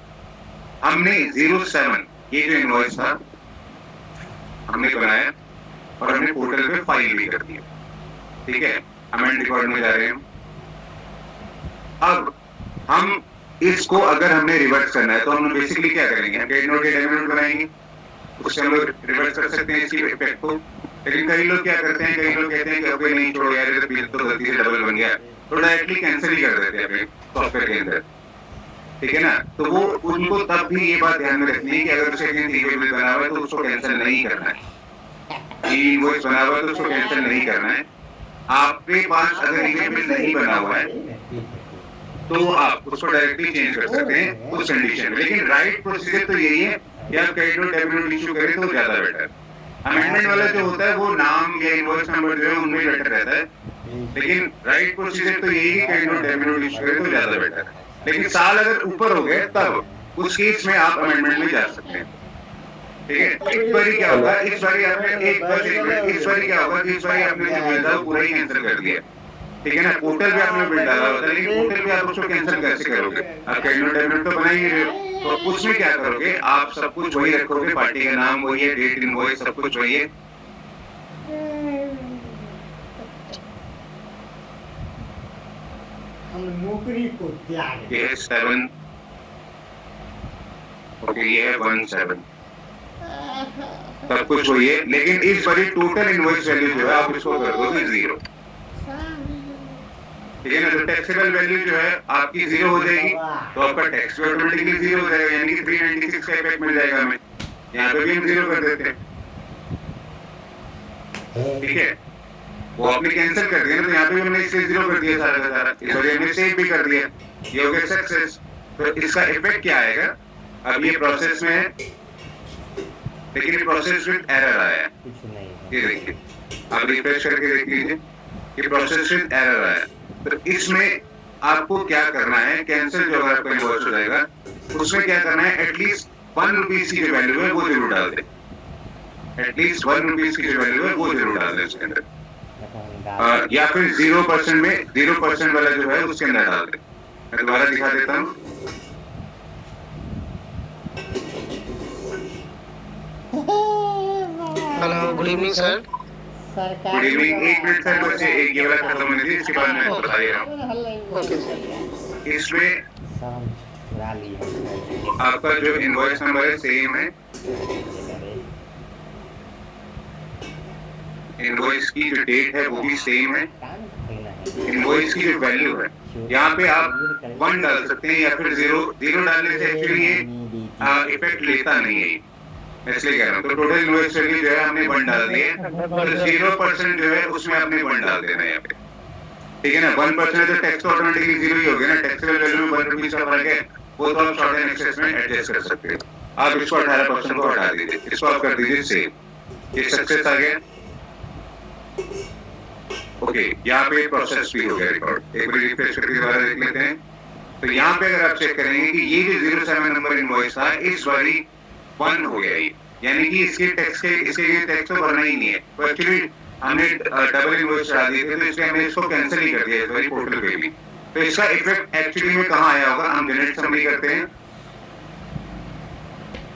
हमने 07 ये जो इनवॉइस था हमने बनाया और हमने पोर्टल पे फाइल भी कर दिया, ठीक है। अमेंड रिकॉर्ड में जा रहे हैं। अब हम इसको अगर हमने रिवर्स करना है तो हम बेसिकली क्या करेंगे, हम क्रेडिट नोट या डेबिट नोट बनाएंगे, उससे हम लोग रिवर्स कर सकते हैं इसकी इफेक्ट को। लेकिन कई लोग क्या करते हैं, कई लोग कहते हैं कि ओके नहीं छोड़ो यार, बिल तो गलती से डबल बन गया, तो डायरेक्टली कैंसिल ही कर देते हैं अपने सॉफ्टवेयर के अंदर, ठीक है ना। तो वो उनको तब भी ये बात ध्यान में रखनी है कि अगर उसे बिल बना हुआ है तो उसको कैंसिल नहीं करना है, इनवॉइस बना हुआ है तो उसको कैंसिल नहीं करना है। आपके पास अगर ईवे बिल नहीं बना हुआ है तो आप उसको डायरेक्टली चेंज कर सकते हैं उस कंडीशन में। लेकिन राइट प्रोसीजर तो यही है कि आप credit note debit note issue करें तो ज्यादा बेटर। अमेंडमेंट वाला जो होता है वो नाम या इनवॉइस नंबर जो है उनमें बेटर रहता है, लेकिन राइट प्रोसीजर तो यही है credit note debit note issue करें तो ज्यादा बेटर है। लेकिन साल अगर ऊपर हो गए तब उस केस में आप अमेंडमेंट में जा सकते हैं, ठीक है। इस बारी क्या होगा, इस बारी आपने इस बारी क्या होगा कि इस बारी आपने जो बिल था वो पूरा ही कैंसिल कर दिया, ठीक है ना। पोर्टल पे आपने बिल डाला होता है लेकिन पोर्टल पे आप उसको कैंसिल कैसे करोगे, आप क्रेडिट नोट डेबिट तो बनाएंगे, तो उसमें क्या करोगे, आप सब कुछ वही रखोगे, पार्टी का नाम वही है, डेट इनवॉइस सब कुछ वही है, हम नौकरी को त्याग ये 7 ओके, ये है 17 सब कुछ वही है, लेकिन इस बारी टोटल इनवॉइस वैल्यू जो है आप इसको कर दो 0। ठीक है ना, तो टैक्सेबल वैल्यू जो है आपकी 0 हो जाएगी, तो आपका टैक्स भी ऑटोमेटिकली 0 हो जाएगा, यानी कि 396 का इफेक्ट मिल जाएगा हमें। यहाँ पे भी हम 0 कर देते हैं। ठीक है, वो आपने कैंसिल कर दिया ना, तो यहाँ पे भी हमने इससे 0 कर दिया सारा का सारा, इस बार हमने सेव भी कर दिया, ये हो गया सक्सेस। तो इसका इफेक्ट क्या आएगा, अब ये प्रोसेस में है, लेकिन ये प्रोसेस विद एरर आया है। ये देखिए, आप रिफ्रेश करके देख लीजिए, ये प्रोसेस विद एरर आया। तो इसमें आपको क्या करना है, कैंसिल जो अगर आपका इनवॉइस हो जाएगा, उसमें क्या करना है, एटलीस्ट 1 रुपीज की जो वैल्यू है वो जरूर डाल दें, एटलीस्ट 1 रुपीज की जो वैल्यू है वो जरूर डाल दें उसके अंदर, या फिर 0% में 0% वाला जो है उसके अंदर डाल दें। मैं दोबारा दिखा देता हूँ। Hello, good evening sir. Good evening. 1 minute sir, बस एक ये वाला खत्म होने दीजिए, इसके बाद मैं बता दे रहा हूँ। Okay sir. इसमें आपका जो इनवॉइस नंबर है सेम है, इनवॉइस की जो डेट है वो भी सेम है, इनवॉइस की जो वैल्यू है यहाँ पे आप 1 डाल सकते हैं या फिर 0 डालने से एक्चुअली ये इफेक्ट लेता नहीं है, इसलिए कह रहा हूँ। तो टोटल इनवॉइस वैल्यू जो है हमने 1 डाल दी है, तो 0% जो है उसमें आपने 1 डाल देना है यहाँ पे। ठीक है ना, 1% तो टैक्स तो ऑटोमेटिकली 0 ही हो गया ना, टैक्सेबल वैल्यू में 1 रुपीज का फर्क है, वो तो आप शॉर्ट एंड एक्सेस में एडजस्ट कर सकते हो। आप इसको 18% को हटा दीजिए, इसको आप कर दीजिए सेव, ये सक्सेस आ गया। ओके, यहाँ पे प्रोसेस भी हो गया रिकॉर्ड, एक बार रिफ्रेश करके दोबारा देख लेते हैं। तो यहाँ पे अगर आप चेक करेंगे कि ये जो 07 नंबर इनवॉइस था, इस बारी 1 हो गया ये, यानी कि इसके टैक्स तो भरना ही नहीं है। तो एक्चुअली हमने डबल इनवॉइस चढ़ा दिए थे, तो इसलिए हमने इसको कैंसिल ही कर दिया इस बारी पोर्टल पे भी। तो इसका इफेक्ट एक्चुअली में कहाँ आया होगा, हम जनरेट समरी करते हैं,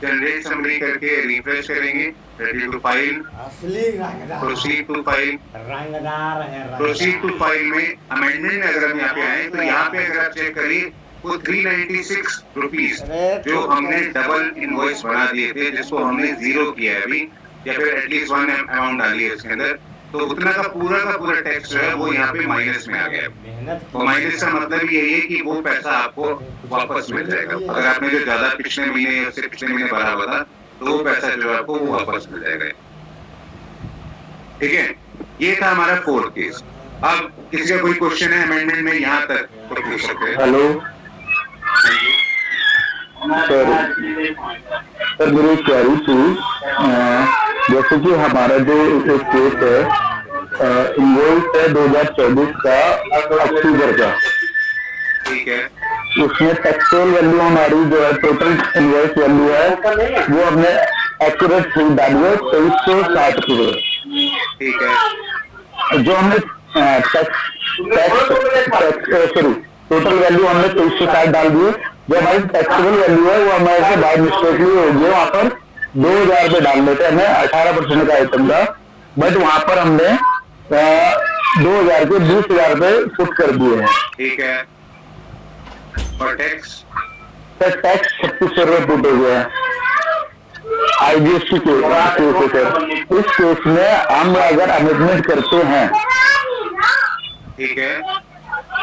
जनरेट समरी करके रिफ्रेश करेंगे, ready to file, proceed to file, proceed to file में अमेंडमेंट में अगर हम यहाँ पे आए, तो यहाँ पे अगर आप चेक करिए वो 396 रुपीज जो हमने डबल इनवॉइस बना दिए थे, जिसको हमने 0 किया है अभी, या फिर एटलीस्ट 1 अमाउंट डाली है इसके अंदर, तो उतना का पूरा टैक्स जो है वो यहाँ पे माइनस में आ गया है। तो माइनस का मतलब यही है कि वो पैसा आपको वापस मिल जाएगा, अगर आपने जो ज्यादा पिछले महीने या उससे पिछले महीने भरा हुआ था, तो वो पैसा जो है आपको वो वापस मिल जाएगा। ठीक है, ये था हमारा 4th केस। अब किसी का कोई क्वेश्चन है अमेंडमेंट में यहाँ तक तो पूछ सकते हैं। हेलो सर, मेरी क्वेरी थी, जैसे कि हमारा जो एक केस है इनवॉइस है 2024 का अक्टूबर का, ठीक है, उसमें टैक्सेबल वैल्यू हमारी जो है टोटल इनवॉइस वैल्यू है वो हमने एक्यूरेट ठीक डाली है 2360 रुपये। ठीक है, जो हमने टोटल वैल्यू हमने 2360 डाल दी है, जो हमारी टैक्सेबल वैल्यू है वो हमारे से बाय मिस्टेकली हो गई, वहाँ पर 2000 रुपये डाल देते हमें 18% का आइटम था, बट वहाँ पर हमने 2000 के 20,000 रुपये पुट कर दिए हैं। ठीक है, और टैक्स सर टैक्स 3600 रुपये पुट हो गया है IGST केस है सर। इस केस में हम अगर अमेंडमेंट करते हैं, ठीक है,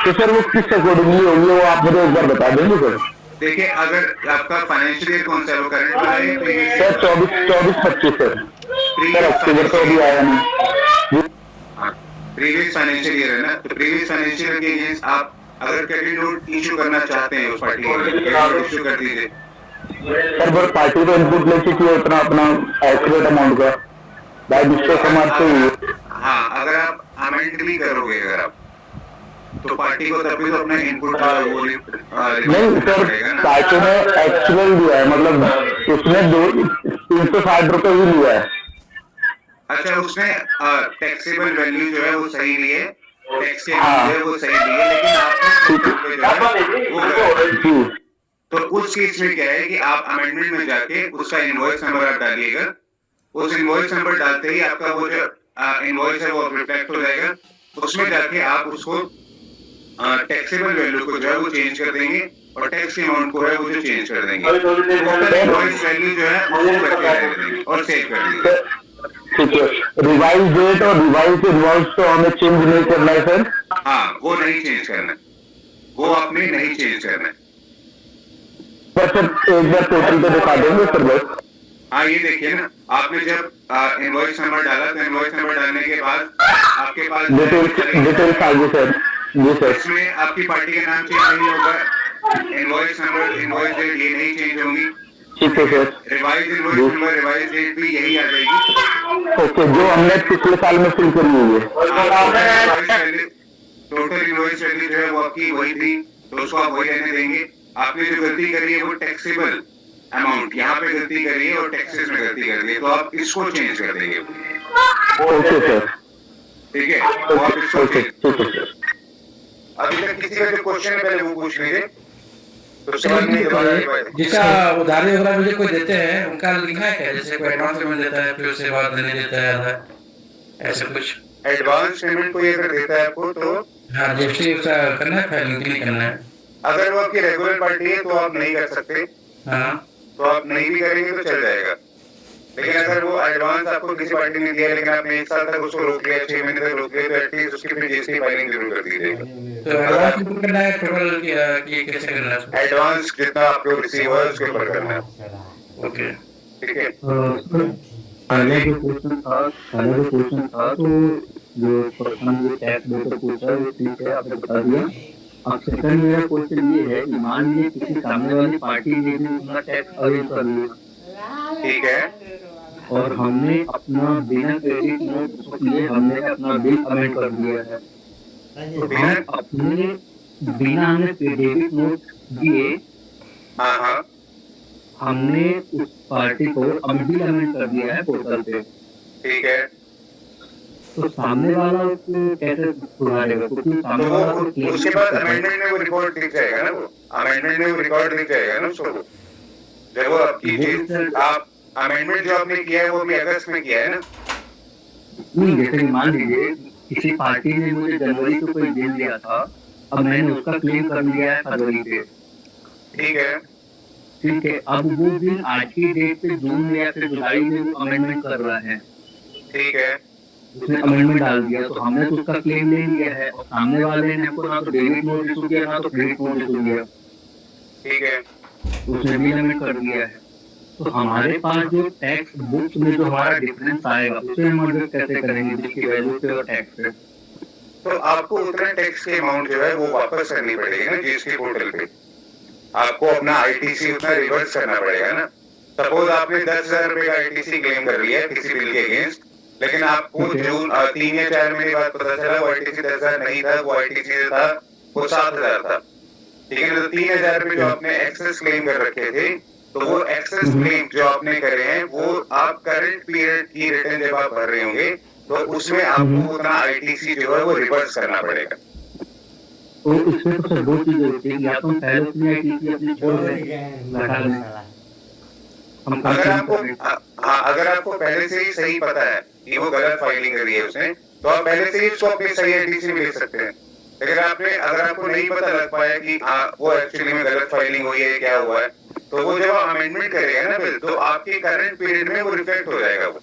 तो सर वो किस अकॉर्डिंगली होगी वो आप मुझे एक बार बता देंगे सर। देखिए अगर आपका फाइनेंशियल ईयर कौन सा है, वो करंट वाला है सर 24-25 सर अक्टूबर तो अभी आया नहीं, प्रीवियस फाइनेंशियल ईयर है ना, तो प्रीवियस फाइनेंशियल ईयर के अगेंस्ट आप अगर क्रेडिट नोट इशू करना चाहते हैं उस पार्टी को, क्रेडिट नोट इशू कर दीजिए। सर बस पार्टी को इनपुट लेके किया उतना अपना एक्यूरेट अमाउंट का बाय मिस्टेक हमारे से। हाँ, अगर आप अमेंड भी करोगे अगर आप, तो पार्टी को तभी तो अपना इनपुट वो नहीं सर, पार्टी ने एक्चुअल दिया है, मतलब उसने 360 रुपये ही लिया है। अच्छा, उसने टैक्सेबल वैल्यू जो है वो सही ली है, टैक्स के जो है वो सही ली है, लेकिन आपने वो तो उस केस में क्या है कि आप अमेंडमेंट में जाके उसका इनवॉइस नंबर आप डालिएगा, उस इनवॉइस नंबर डालते ही आपका वो जो इनवॉइस है वो रिफ्लेक्ट हो जाएगा, उसमें जाके आप उसको टैक्सेबल वैल्यू को जो है वो चेंज कर देंगे और टैक्स अमाउंट को है वो जो चेंज कर देंगे, टोटल इनवॉइस वैल्यू जो है वो बचे रहने देंगे और सेव कर देंगे। ठीक है, रिवाइज डेट और रिवाइज इनवॉइस तो हमें चेंज नहीं करना है सर। हाँ, वो नहीं चेंज करना, वो आपने नहीं चेंज करना है। बस सर एक बार टोटल पे दिखा देंगे सर बस। हाँ, ये देखिए ना, आपने जब इनवॉइस नंबर डाला तो इनवॉइस नंबर डालने के बाद आपके पास डिटेल्स आ गई सर। जी सर। इसमें आपकी पार्टी का नाम चेंज नहीं होगा, इनवॉइस नंबर, इनवॉइस डेट ये नहीं चेंज होंगी। ठीक है sir. Revise invoice number, revise date भी यही आ जाएगी। ओके, जो हमने पिछले साल में फिल करी हुई है। टोटल इनवॉइस वैल्यू जो है वो आपकी वही थी, तो उसको आप वही रहने देंगे। आपने जो गलती करी है वो टैक्सेबल अमाउंट यहाँ पे गलती करी है और टैक्सेस में गलती कर दी है, तो आप इसको चेंज कर देंगे। Okay sir. ठीक है, तो आप इसको ओके चेंज। ठीक है सर। अभी तक किसी का जो क्वेश्चन है पहले वो पूछ लीजिए, तो समझ नहीं दोबारा। जिसका उधारी वगैरह मुझे कोई देते हैं उनका लिखा है क्या, जैसे कोई एडवांस पेमेंट देता है फिर उसके बाद देने देता है आधा, ऐसा कुछ? एडवांस पेमेंट कोई अगर देता है आपको तो हाँ, जीएसटी उसका करना है, फाइलिंग नहीं करना है। अगर वो आपकी रेगुलर पार्टी है तो आप नहीं कर सकते, हाँ, तो आप नहीं भी करेंगे तो चल जाएगा। लेकिन अगर वो एडवांस आपको किसी पार्टी ने दिया लेकिन आपने 1 साल तक उसको रोक लिया, 6 महीने तक रोक लिया, तो एटलीस्ट उसकी फिर जीएसटी फाइलिंग जरूर कर दीजिएगा। तो एडवांस रिपोर्ट करना है टोटल की कैसे करना है? एडवांस जितना आपको रिसीव है उसके ऊपर करना है। ओके, ठीक है। पहले जो क्वेश्चन था तो जो पर्सन जो टैक्स देकर पूछा वो ठीक है, आपने बता दिया। अब सेकंड मेरा क्वेश्चन ये है कि मान लीजिए किसी सामने वाली पार्टी ने भी अपना टैक्स अरेंज कर लिया, ठीक है, और हमने अपना बिना क्रेडिट नोट लिए हमने अपना बिल अमेंड कर दिया है, तो हम अपने बिना हमें क्रेडिट नोट दिए हाँ हाँ, हमने उस पार्टी को अब बिल अमेंड कर दिया है पोर्टल पे, ठीक है। तो सामने वाला उसको कैसे सुधारेगा? क्योंकि तो सामने वाला वो को उसके बाद अमेंडमेंट में वो रिकॉर्ड दिख जाएगा ना, वो अमेंडमेंट में वो रिकॉर्ड दिख जाएगा ना उसको। जब वो आपकी चीज आप अमेंडमेंट जो आपने किया है वो भी अगस्त में किया है ना। नहीं, जैसे कि मान लीजिए किसी पार्टी ने मुझे जनवरी को कोई बिल दिया था, अब मैंने उसका क्लेम कर लिया है फरवरी पे, ठीक है, ठीक है। अब वो बिल आज की डेट पे जून या फिर जुलाई में वो अमेंडमेंट कर रहा है, ठीक है, उसने अमेंडमेंट डाल दिया, तो हमने तो उसका क्लेम ले लिया है और सामने वाले ने हमको ना तो डेबिट नोट इशू किया ना तो क्रेडिट नोट इशू किया, ठीक है। उसने बिल अमेंड कर दिया है। तो हमारे पास जो टैक्स बुक्स में जो हमारा डिफरेंस आएगा उसे हम एडजस्ट कैसे करेंगे जिसकी वैल्यू पे और टैक्स पे? तो आपको उतना टैक्स के अमाउंट जो है वो वापस करनी पड़ेगी ना जीएसटी पोर्टल पे। आपको अपना आईटीसी उतना रिवर्स करना पड़ेगा ना। सपोज आपने 10,000 रुपए का आईटीसी क्लेम कर लिया किसी बिल के अगेंस्ट, लेकिन आपको जून 3 या 4 महीने बाद पता चला वो आईटीसी 10,000 नहीं था, वो आईटीसी था वो 7,000 था। ठीक है ना, तो 3,000 रुपए जो आपने एक्सेस क्लेम कर रखे थे, तो वो एक्सेस क्लेम जो आपने करे हैं वो आप करंट पीरियड की रिटर्न जब आप भर रहे होंगे तो उसमें आपको उतना आईटीसी जो है वो रिवर्स करना पड़ेगा। तो इसमें तो सर दो चीजें होती है, या तो हम पहले अपनी आईटीसी अपनी छोड़ दें लगा लें, हम अगर आपको पहले से ही सही पता है कि वो गलत फाइलिंग करी है उसने, तो आप पहले से ही उसको अपनी सही आईटीसी में ले सकते हैं। लेकिन अगर आपको नहीं पता लग पाया कि वो एक्चुअली में गलत फाइलिंग हुई है, क्या हुआ है, तो वो जब अमेंडमेंट करेगा ना बिल, तो आपके करंट पीरियड में वो रिफ्लेक्ट हो जाएगा। वो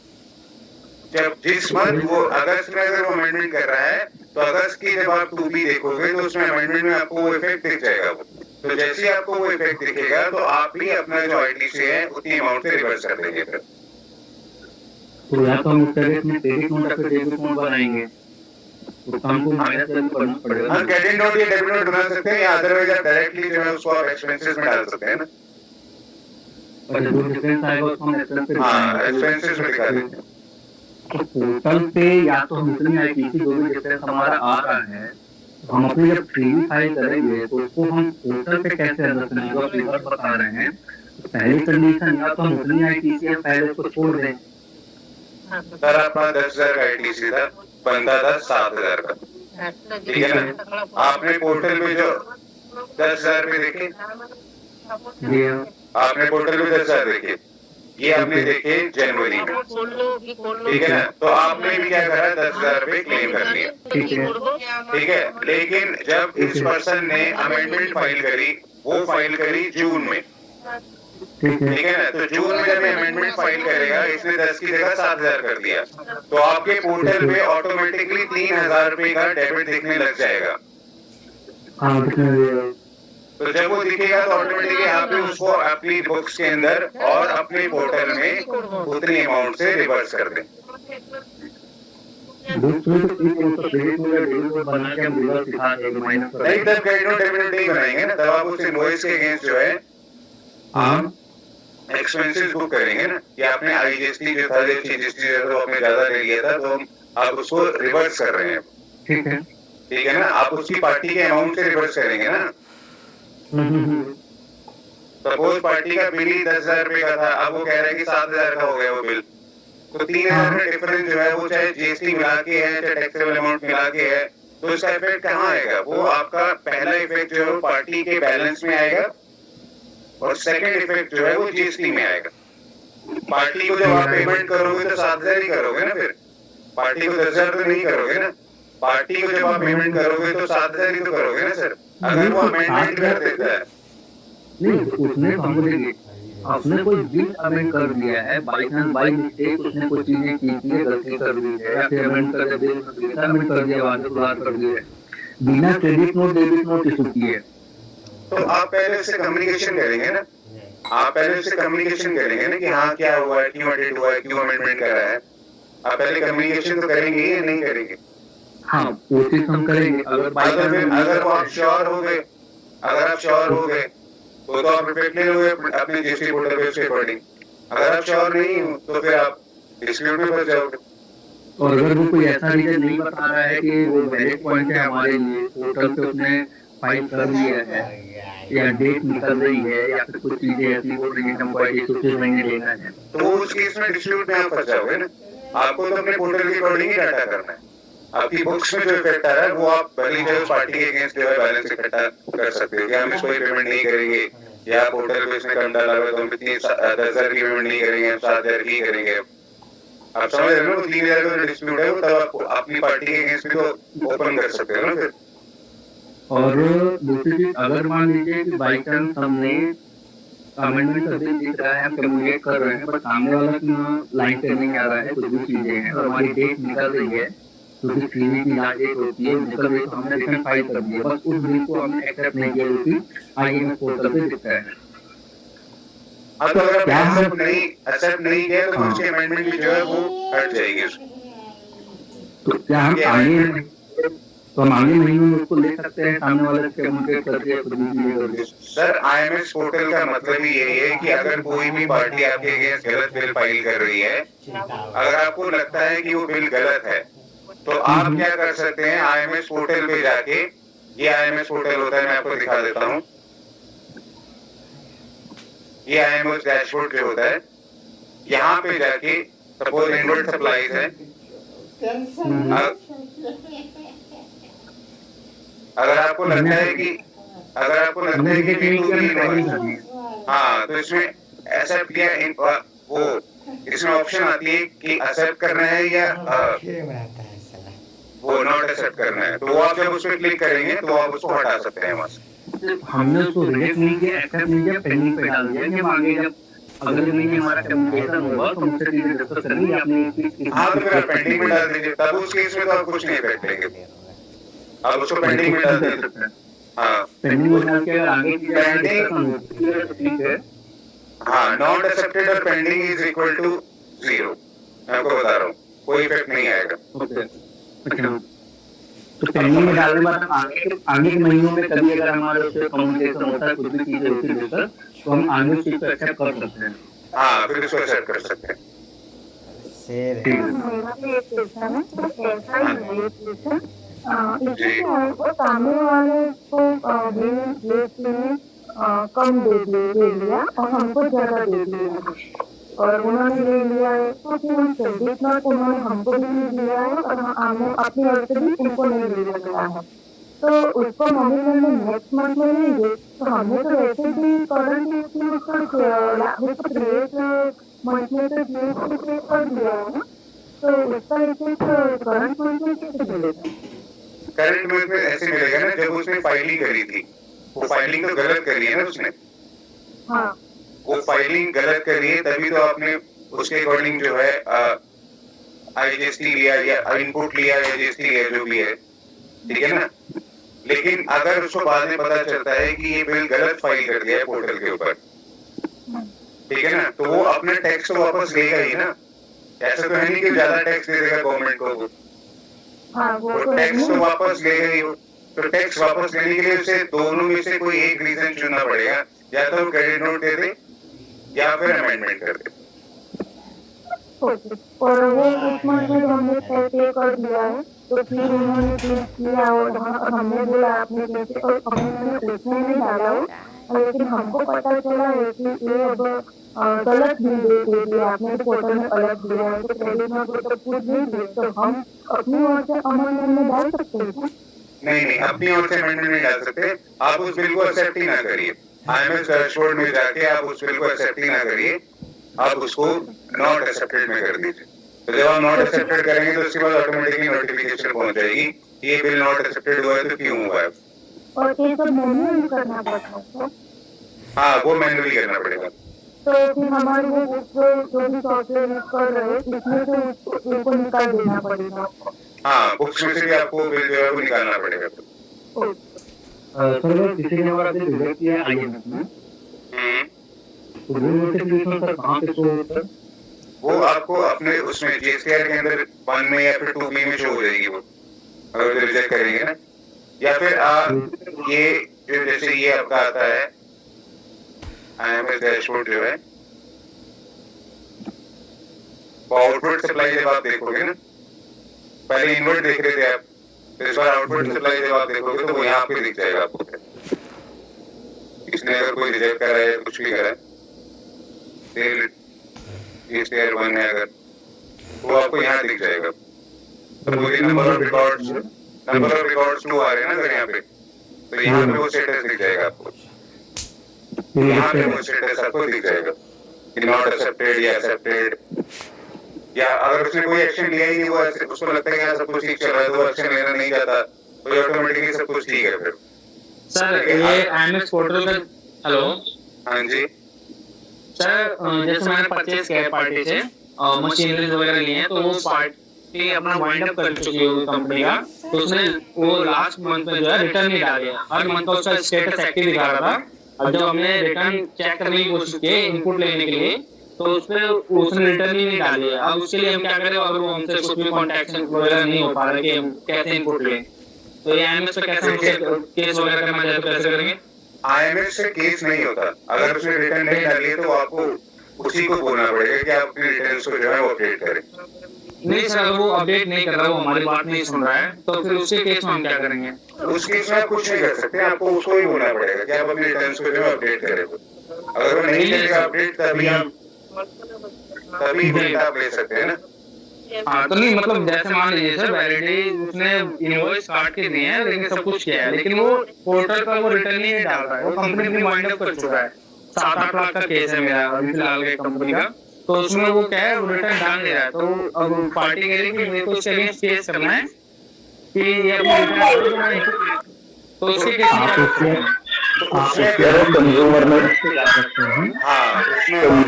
जब जिस मंथ वो अगस्त में अगर वो अमेंडमेंट कर रहा है तो अगस्त की जब आप 2B देखोगे तो उसमें अमेंडमेंट में आपको वो इफेक्ट दिख जाएगा। वो तो जैसे ही आपको वो इफेक्ट दिखेगा तो आप ही अपना जो आईटीसी है उतनी अमाउंट से रिवर्स कर देंगे। फिर तो या तो हम उस तरह में क्रेडिट नोट या फिर डेबिट नोट बनाएंगे, तो हमको माइनस करना पड़ेगा। हाँ, क्रेडिट नोट या डेबिट नोट बना सकते हैं, या अदरवाइज आप डायरेक्टली जो है उसको आप एक्सपेंसेस में डाल सकते हैं ना। और जो डिफरेंस आएगा उसको हम एक्सपेंस पे हाँ, एक्सपेंसेस में दिखा देते हैं। तो पोर्टल पे या तो हम इतनी आईटीसी जो भी डिफरेंस हमारा आ रहा है, तो हम अपनी जब प्रीव्यू फाइल करेंगे तो उसको हम पोर्टल पे कैसे एडजस्ट करेंगे? जो आप रिवर्स बता रहे हैं, तो पहली कंडीशन या तो हम उतनी आईटीसी हम पहले उसको छोड़ दें। सर अपना 10,000 का आईटीसी था, बनता था 7,000 का, ठीक है ना। आपने पोर्टल पे जो 10,000 पे देखे, आपने पोर्टल पे 10,000 देखे, ये आपने देखे जनवरी में, ठीक है ना। तो आपने भी क्या करा, 10,000 रुपए क्लेम कर लिया, ठीक है। लेकिन जब इस पर्सन ने अमेंडमेंट फाइल करी, वो फाइल करी जून में, ठीक है ना। तो जून में जब अमेंडमेंट फाइल करेगा, इसने 10 की जगह 7,000 कर दिया, तो आपके पोर्टल पे ऑटोमेटिकली 3,000 रुपए का डेबिट दिखने लग जाएगा। तो जब वो दिखेगा तो ऑटोमेटिकली आपने उसको अपनी बुक्स के अंदर और अपने पोर्टल में उतनी अमाउंट से रिवर्स कर दें। नहीं, तब क्रेडिट नोट डेबिट नहीं बनाएंगे ना, तब आप उस इनवॉइस के अगेंस्ट जो है आप एक्सपेंसेस बुक करेंगे ना, कि आपने आईजीएसटी जो था, जीएसटी जो आपने ज्यादा ले लिया था, तो आप उसको रिवर्स कर रहे हैं, ठीक है ना। आप उसकी पार्टी के अमाउंट से रिवर्स करेंगे ना। सपोज पार्टी का बिल ही 10,000 रुपए का था, अब वो कह रहा है कि 7,000 का हो गया वो बिल, तो 3,000 का डिफरेंस जो है वो चाहे जीएसटी मिला के है, चाहे टैक्सेबल अमाउंट मिला के है, तो इसका इफेक्ट कहाँ आएगा? वो आपका पहला इफेक्ट जो है वो पार्टी के बैलेंस में आएगा, और सेकंड इफेक्ट जो है वो जीएसटी में आएगा। पार्टी को जब आप पेमेंट करोगे तो 7,000 ही करोगे ना, फिर पार्टी को 10,000 तो नहीं करोगे ना। पार्टी को जब आप पेमेंट करोगे तो 7,000 ही तो करोगे ना सर, अगर वो अमेंडमेंट कर देता है। नहीं, उसने तो हमको देखिए, आपने कोई बिल अमेंड कर दिया है, बाई मिस्टेक उसने कुछ चीजें की थी, गलती कर दी है, या फिर अमेंड कर दिया, अमेंड कर दिया, बाद में सुधार कर दिया, बिना credit note debit note issue किए, तो आप पहले उससे कम्युनिकेशन करेंगे ना, आप पहले उससे कम्युनिकेशन करेंगे ना कि हाँ क्या हुआ है, क्यों एडिट हुआ है, क्यों अमेंडमेंट करा है। आप पहले कम्युनिकेशन तो करेंगे या नहीं करेंगे? हाँ, वो चीज हम करेंगे। अगर वो आप श्योर हो गए, अगर आप श्योर हो गए तो आप रिफेक्ट ले लोगे अपने जीएसटी पोर्टल पे उसके अकॉर्डिंग। अगर आप श्योर नहीं हो तो फिर आप डिस्प्यूट में फंस जाओगे। और अगर वो कोई ऐसा रीजन नहीं बता रहा है कि वो वैलिड पॉइंट है हमारे लिए, पोर्टल पे उसने फाइल कर लिया है, या डेट निकल रही है, या फिर कुछ चीजें ऐसी हो रही है, हमको कुछ महीने लेना है, तो उस केस में डिस्प्यूट में आप फंस जाओगे ना। आपको तो अपने पोर्टल के अकॉर्डिंग ही डाटा करना है। आपकी बुक्स में जो इफेक्ट आ रहा है वो आप भले जो पार्टी के अगेंस्ट जो है बैलेंस इकट्ठा कर सकते हो कि हम इसको पेमेंट नहीं करेंगे, या पोर्टल पे इसने कम डाला हुआ तो हम 10,000 की पेमेंट नहीं करेंगे, हम 7,000 की करेंगे। आप समझ रहे हो ना, 3,000 का डिस्प्यूट है वो, तब आप अपनी पार्टी के अगेंस्ट भी तो ओपन कर सकते हो ना फिर। और दूसरी चीज, अगर मान लीजिए कि बाई चांस हमने अमेंडमेंट अभी दिख रहा है, हम कम्युनिकेट कर रहे हैं, बट सामने वाला की लाइन पे नहीं आ रहा है, कुछ भी चीजें हैं, और हमारी डेट निकल रही है, क्योंकि सीवी की लास्ट डेट होती है, निकल रही है, तो हमने रिटर्न फाइल कर दिया, बस उस बिल को हमने एक्सेप्ट नहीं किया, क्योंकि आईएमएस पोर्टल पे दिखता है। अब तो अगर एक्सेप्ट नहीं किया तो उसकी अमेंडमेंट भी जो है वो हट जाएगी। तो क्या हम आगे, तो हम आगे महीने में उसको ले सकते हैं, सामने वाले से कम्युनिकेट करके खुद भी करके? सर, आईएमएस पोर्टल का मतलब ही यही है कि अगर कोई भी पार्टी आपके अगेंस्ट गलत बिल फाइल कर रही है, अगर आपको लगता है कि वो बिल गलत है, तो आप क्या कर सकते हैं, आईएमएस पोर्टल पे जाके, ये आईएमएस पोर्टल होता है, मैं आपको दिखा देता हूँ, ये आईएमएस डैशबोर्ड पे होता है। यहाँ पे जाके सपोज इनवर्ट सप्लाईज है, अगर आपको लगता है कि हाँ, तो इसमें एक्सेप्ट या वो इसमें ऑप्शन आती है कि एक्सेप्ट करना है या वो नॉट एक्सेप्ट करना है, तो वो आप जब उस पर क्लिक करेंगे तो आप उसको हटा सकते हैं वहां से। हमने उसको रिजेक्ट नहीं किया, एक्सेप्ट नहीं किया, पेंडिंग पे डाल दिया, जब आगे जब अगले महीने हमारा कम्युनिकेशन होगा तो मुझसे चीजें डिस्कस करेंगे अपनी। हाँ, तो फिर आप पेंडिंग में डाल दीजिए, तब उस केस में तो आप कुछ नहीं इफेक्ट लेंगे, आप उसको पेंडिंग में डाल दीजिए। हाँ, पेंडिंग में डाल के अगर आगे की ठीक है। हाँ, नॉट एक्सेप्टेड और पेंडिंग इज इक्वल टू 0, मैं आपको बता रहा हूँ, कोई इफेक्ट नहीं आएगा। अच्छा, तो पेंडिंग में डालने के बाद आगे के महीनों में कभी अगर हमारे उससे कम्युनिकेशन होता है, कुछ भी चीजें होती है, तो हम आगे उस चीज को एक्सेप्ट कर सकते हैं। हाँ, फिर उसको एक्सेप्ट कर सकते हैं। सामने वाले को कम दे दिया और हमको ज्यादा दे दिया, और उन्होंने ले लिया है तो फिर क्रेडिट नोट उन्होंने हमको भी नहीं दिया है, और हमने अपनी ओर से भी उनको नहीं ले लिया है। तो उसको मम्मी ने नेक्स्ट मंथ में लेंगे, तो हमने तो वैसे भी करंट इसमें उसको प्रेस मंथ में तो जीएसटी पे कर दिया है ना, तो उसका इफेक्ट करंट मंथ में कैसे मिलेगा? करंट मंथ में ऐसे मिलेगा ना जब उसने फाइलिंग करी थी, वो फाइलिंग तो गलत करी है ना उसने, हाँ वो फाइलिंग गलत करी है तभी तो आपने उसके अकॉर्डिंग जो है आईजीएसटी लिया या इनपुट लिया या जीएसटी लिया जो भी है, ठीक है ना। लेकिन अगर उसको बाद में पता चलता है कि ये बिल गलत फाइल कर दिया है पोर्टल के ऊपर, ठीक है ना, तो वो अपने टैक्स को वापस लेगा ही ना। ऐसा तो है नहीं कि ज्यादा टैक्स दे देगा गवर्नमेंट को, हाँ वो तो टैक्स तो है। वापस लेगा ही। तो टैक्स वापस लेने के लिए उसे दोनों में से कोई एक रीजन चुनना पड़ेगा, या तो क्रेडिट नोट दे दे या फिर अमेंडमेंट कर दे। ओके, और वो उस मंथ में जो हमने पे कर दिया है, तो फिर उन्होंने चेंज किया और हमने बोला आपने कैसे, और हमने उसमें नहीं डाला हो, लेकिन हमको पता चला है कि ये अब गलत बिल दे दिया आपने, पोर्टल में अलग दिया है, तो क्रेडिट नोट तो कुछ नहीं दिए, तो हम अपनी ओर से अमेंडमेंट में डाल सकते हैं? नहीं, अपनी ओर से अमेंडमेंट नहीं डाल सकते। आप उस बिल को एक्सेप्ट ही ना करिए, आईएमएस डैशबोर्ड में जाके आप उस बिल को एक्सेप्ट ही ना करिए, आप उसको नॉट एक्सेप्टेड में कर दीजिए। तो जब आप नॉट एक्सेप्टेड करेंगे तो उसके बाद ऑटोमेटिकली नोटिफिकेशन पहुंच जाएगी ये बिल नॉट एक्सेप्टेड हुआ है तो क्यों हुआ है। और ये सब मैन्युअली करना पड़ता है? हाँ, वो मैन्युअली करना पड़ेगा। तो फिर हमारे वो जो भी सॉफ्टवेयर यूज कर रहे हैं इसमें से उनको निकाल देना पड़ेगा? हाँ, बुक्स में से भी आपको बिल जो है वो निकालना पड़ेगा। सर किसी ने हमारा बिल रिजेक्ट किया आईएमएस में, तो वो नोटिफिकेशन सर कहाँ पे शो होता है? वो आपको अपने उसमें जीएसटीआर के अंदर 1 में या फिर 2B में शो हो जाएगी वो, अगर रिजेक्ट करेंगे ना। या फिर ये जो जैसे ये आपका आता है आईएमएस डैशबोर्ड जो है, वो आउटपुट सप्लाई जब आप देखोगे ना, पहले इनवर्ट देख रहे थे आप, तो इस बार आउटपुट सप्लाई जब आप देखोगे तो वो यहाँ पे दिख जाएगा आपको, इसने अगर कोई रिजेक्ट करा है कुछ भी करा है जीएसटीआर 1 है अगर, वो आपको यहाँ दिख जाएगा। तो वो नंबर ऑफ रिकॉर्ड्स 2 आ रहे हैं ना अगर यहाँ पे, तो यहाँ पे वो स्टेटस दिख जाएगा आपको, यहाँ पे वो स्टेटस आपको दिख जाएगा कि नॉट एक्सेप्टेड या एक्सेप्टेड, या अगर उसने कोई एक्शन लिया ही नहीं, वो उसको लगता है कि सब कुछ ठीक चल रहा है तो एक्शन लेना नहीं चाहता, तो ऑटोमेटिकली सब कुछ ठीक है फिर। सर ये आईएमएस पोर्टल का, हेलो हाँ जी सर, जैसे मैंने परचेज किया है पार्टी से मशीनरीज वगैरह लिए हैं, तो वो पार्टी अपना वाइंड अप कर चुकी है कंपनी का, तो उसने वो लास्ट मंथ में जो है रिटर्न नहीं डाले। हर मंथ का उसका स्टेटस एक्टिव दिखा रहा था, अब जब हमने रिटर्न चेक करने की कोशिश की इनपुट लेने के लिए, तो उसने रिटर्न ही नहीं डाली है। अब उसके लिए हम क्या करें, अगर वो हमसे कुछ भी कॉन्टैक्ट वगैरह नहीं हो पा रहा कि हम कैसे इनपुट लें, तो ये आईएमएस पे कैसे केस वगैरह करना चाहे तो कैसे करेंगे? आईएमएस से केस नहीं होता, अगर उसने रिटर्न नहीं डाली तो आपको उसी को बोलना पड़ेगा कि आप अपनी रिटर्न्स को जो है वो अपडेट करें। नहीं सर, अगर वो अपडेट नहीं कर रहा, वो हमारी बात नहीं सुन रहा है, तो फिर उसके केस में हम क्या करेंगे? उस केस में आप कुछ नहीं कर सकते, आपको उसको ही बोलना पड़ेगा कि आप अपनी रिटर्न्स को जो है अपडेट करें। अगर वो नहीं करेगा अपडेट तभी बिल आप ले सकते हैं ना। हाँ, तो नहीं मतलब जैसे मान लीजिए सर, वैलिडिटी उसने इनवॉइस काट के दिए हैं, लेकिन सब कुछ किया है, लेकिन वो पोर्टल पर वो रिटर्न नहीं डाल रहा है, वो कंपनी अपनी वाइंड अप कर चुका है। 7-8 लाख का केस है मेरा अभी फिलहाल के कंपनी का, तो उसमें वो क्या है, रिटर्न डाल दे रहा है। तो अब पार्टी कह रही है कि मेरे को इसके अगेंस्ट केस करना है कि ये अपनी रिटर्न, तो उसके केस में कंज्यूमर में जा सकते हैं,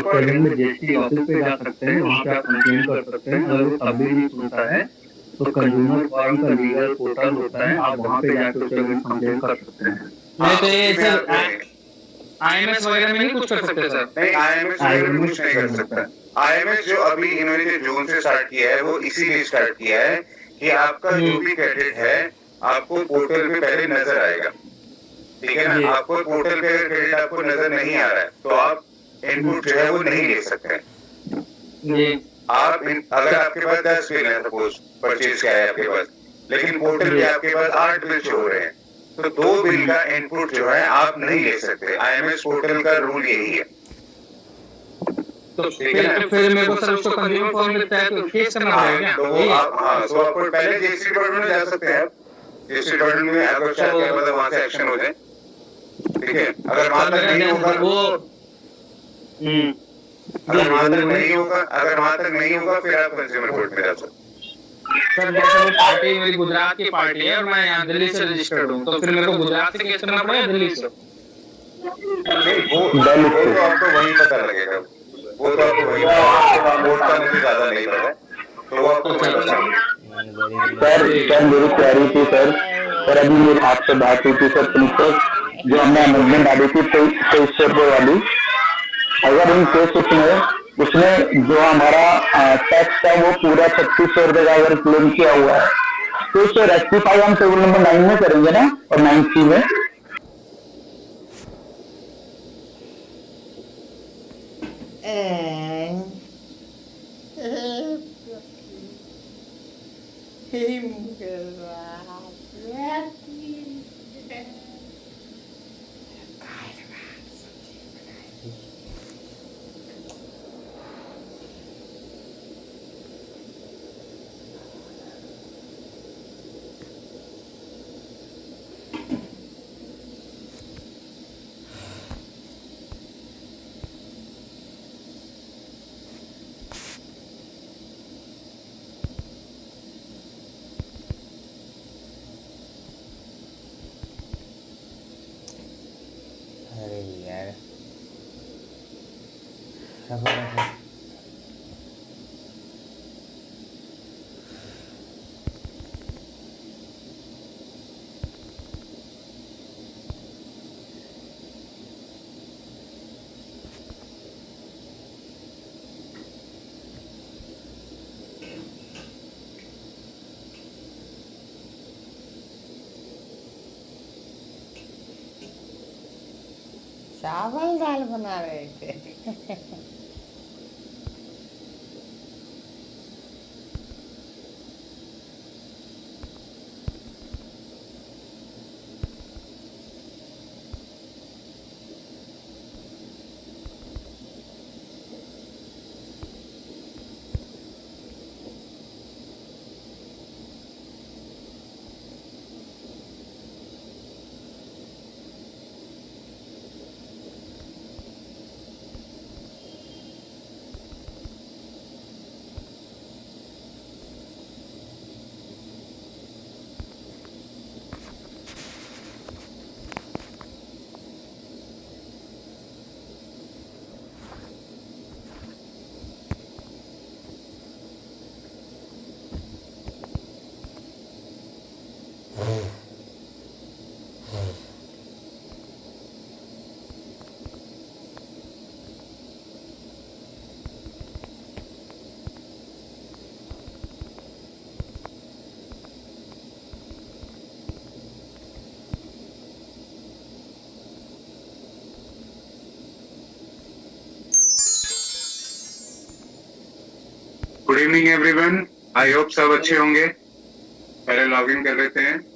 तो जीएसटी ऑफिस पे जा सकते हैं, वहाँ पे आप कंप्लेन कर सकते हैं। अगर वो तब भी नहीं सुनता है तो कंज्यूमर फॉरम का लीगल पोर्टल होता है, आप वहाँ पे जाकर उसके अगेंस्ट कंप्लेन कर सकते हैं। नहीं तो ये सर आईएमएस वगैरह में नहीं कुछ कर सकते सर? नहीं, आईएमएस वगैरह में कुछ नहीं कर सकता। आईएमएस जो अभी इन्होंने जून से स्टार्ट किया है वो इसीलिए स्टार्ट किया है कि आपका जो भी क्रेडिट है आपको पोर्टल पे पहले नजर आएगा, ठीक है ना। आपको पोर्टल पे क्रेडिट आपको नजर नहीं आ रहा है तो आप इनपुट जो है वो नहीं ले सकते हैं। आप अगर आपके पास 10 बिल है, सपोज परचेज किया है आपके पास, लेकिन पोर्टल पे आपके पास 8 बिल शो हो रहे हैं, तो 2 बिल का इनपुट जो है आप नहीं ले सकते। आईएमएस पोर्टल का रूल यही है। तो फिर मेरे को सर उसको कंज्यूमर फॉर्म के तहत केस करना पड़ेगा क्या? तो आप, हाँ, तो आपको पहले जीएसटी डिपार्टमेंट में जा सकते हैं, इस डिपार्टमेंट में अगर चाहे क्या मतलब वहां से एक्शन हो जाए, ठीक है। अगर वहां तक नहीं होगा वो अगर वहां तक नहीं होगा फिर आप कंज्यूमर कोर्ट में जा सकते सर जैसे वो पार्टी मेरी गुजरात की पार्टी है और मैं यहाँ दिल्ली से रजिस्टर्ड हूँ, तो फिर मेरे को गुजरात से केस करना पड़ेगा दिल्ली से? नहीं, वो तो आपको वहीं पता लगेगा, वो तो आपको वहीं कोर्ट का मुझे ज्यादा नहीं पता है, तो वो आपको वहीं पता लगेगा। सर मेरी क्वेरी थी सर अभी मेरी आपसे बात हुई थी सर प्लीज जो हमने अमेंडमेंट डाली थी 2300 वाली, अगर इन केस उसमें जो हमारा टैक्स था वो पूरा 3600 रुपए का अगर क्लेम किया हुआ है तो उसे रेक्टिफाई हम टेबल नंबर 9 में करेंगे ना, और 9C में अरे यार चावल दाल बना रहे थे। Good evening everyone, I hope सब अच्छे होंगे। पहले लॉगिन कर लेते हैं।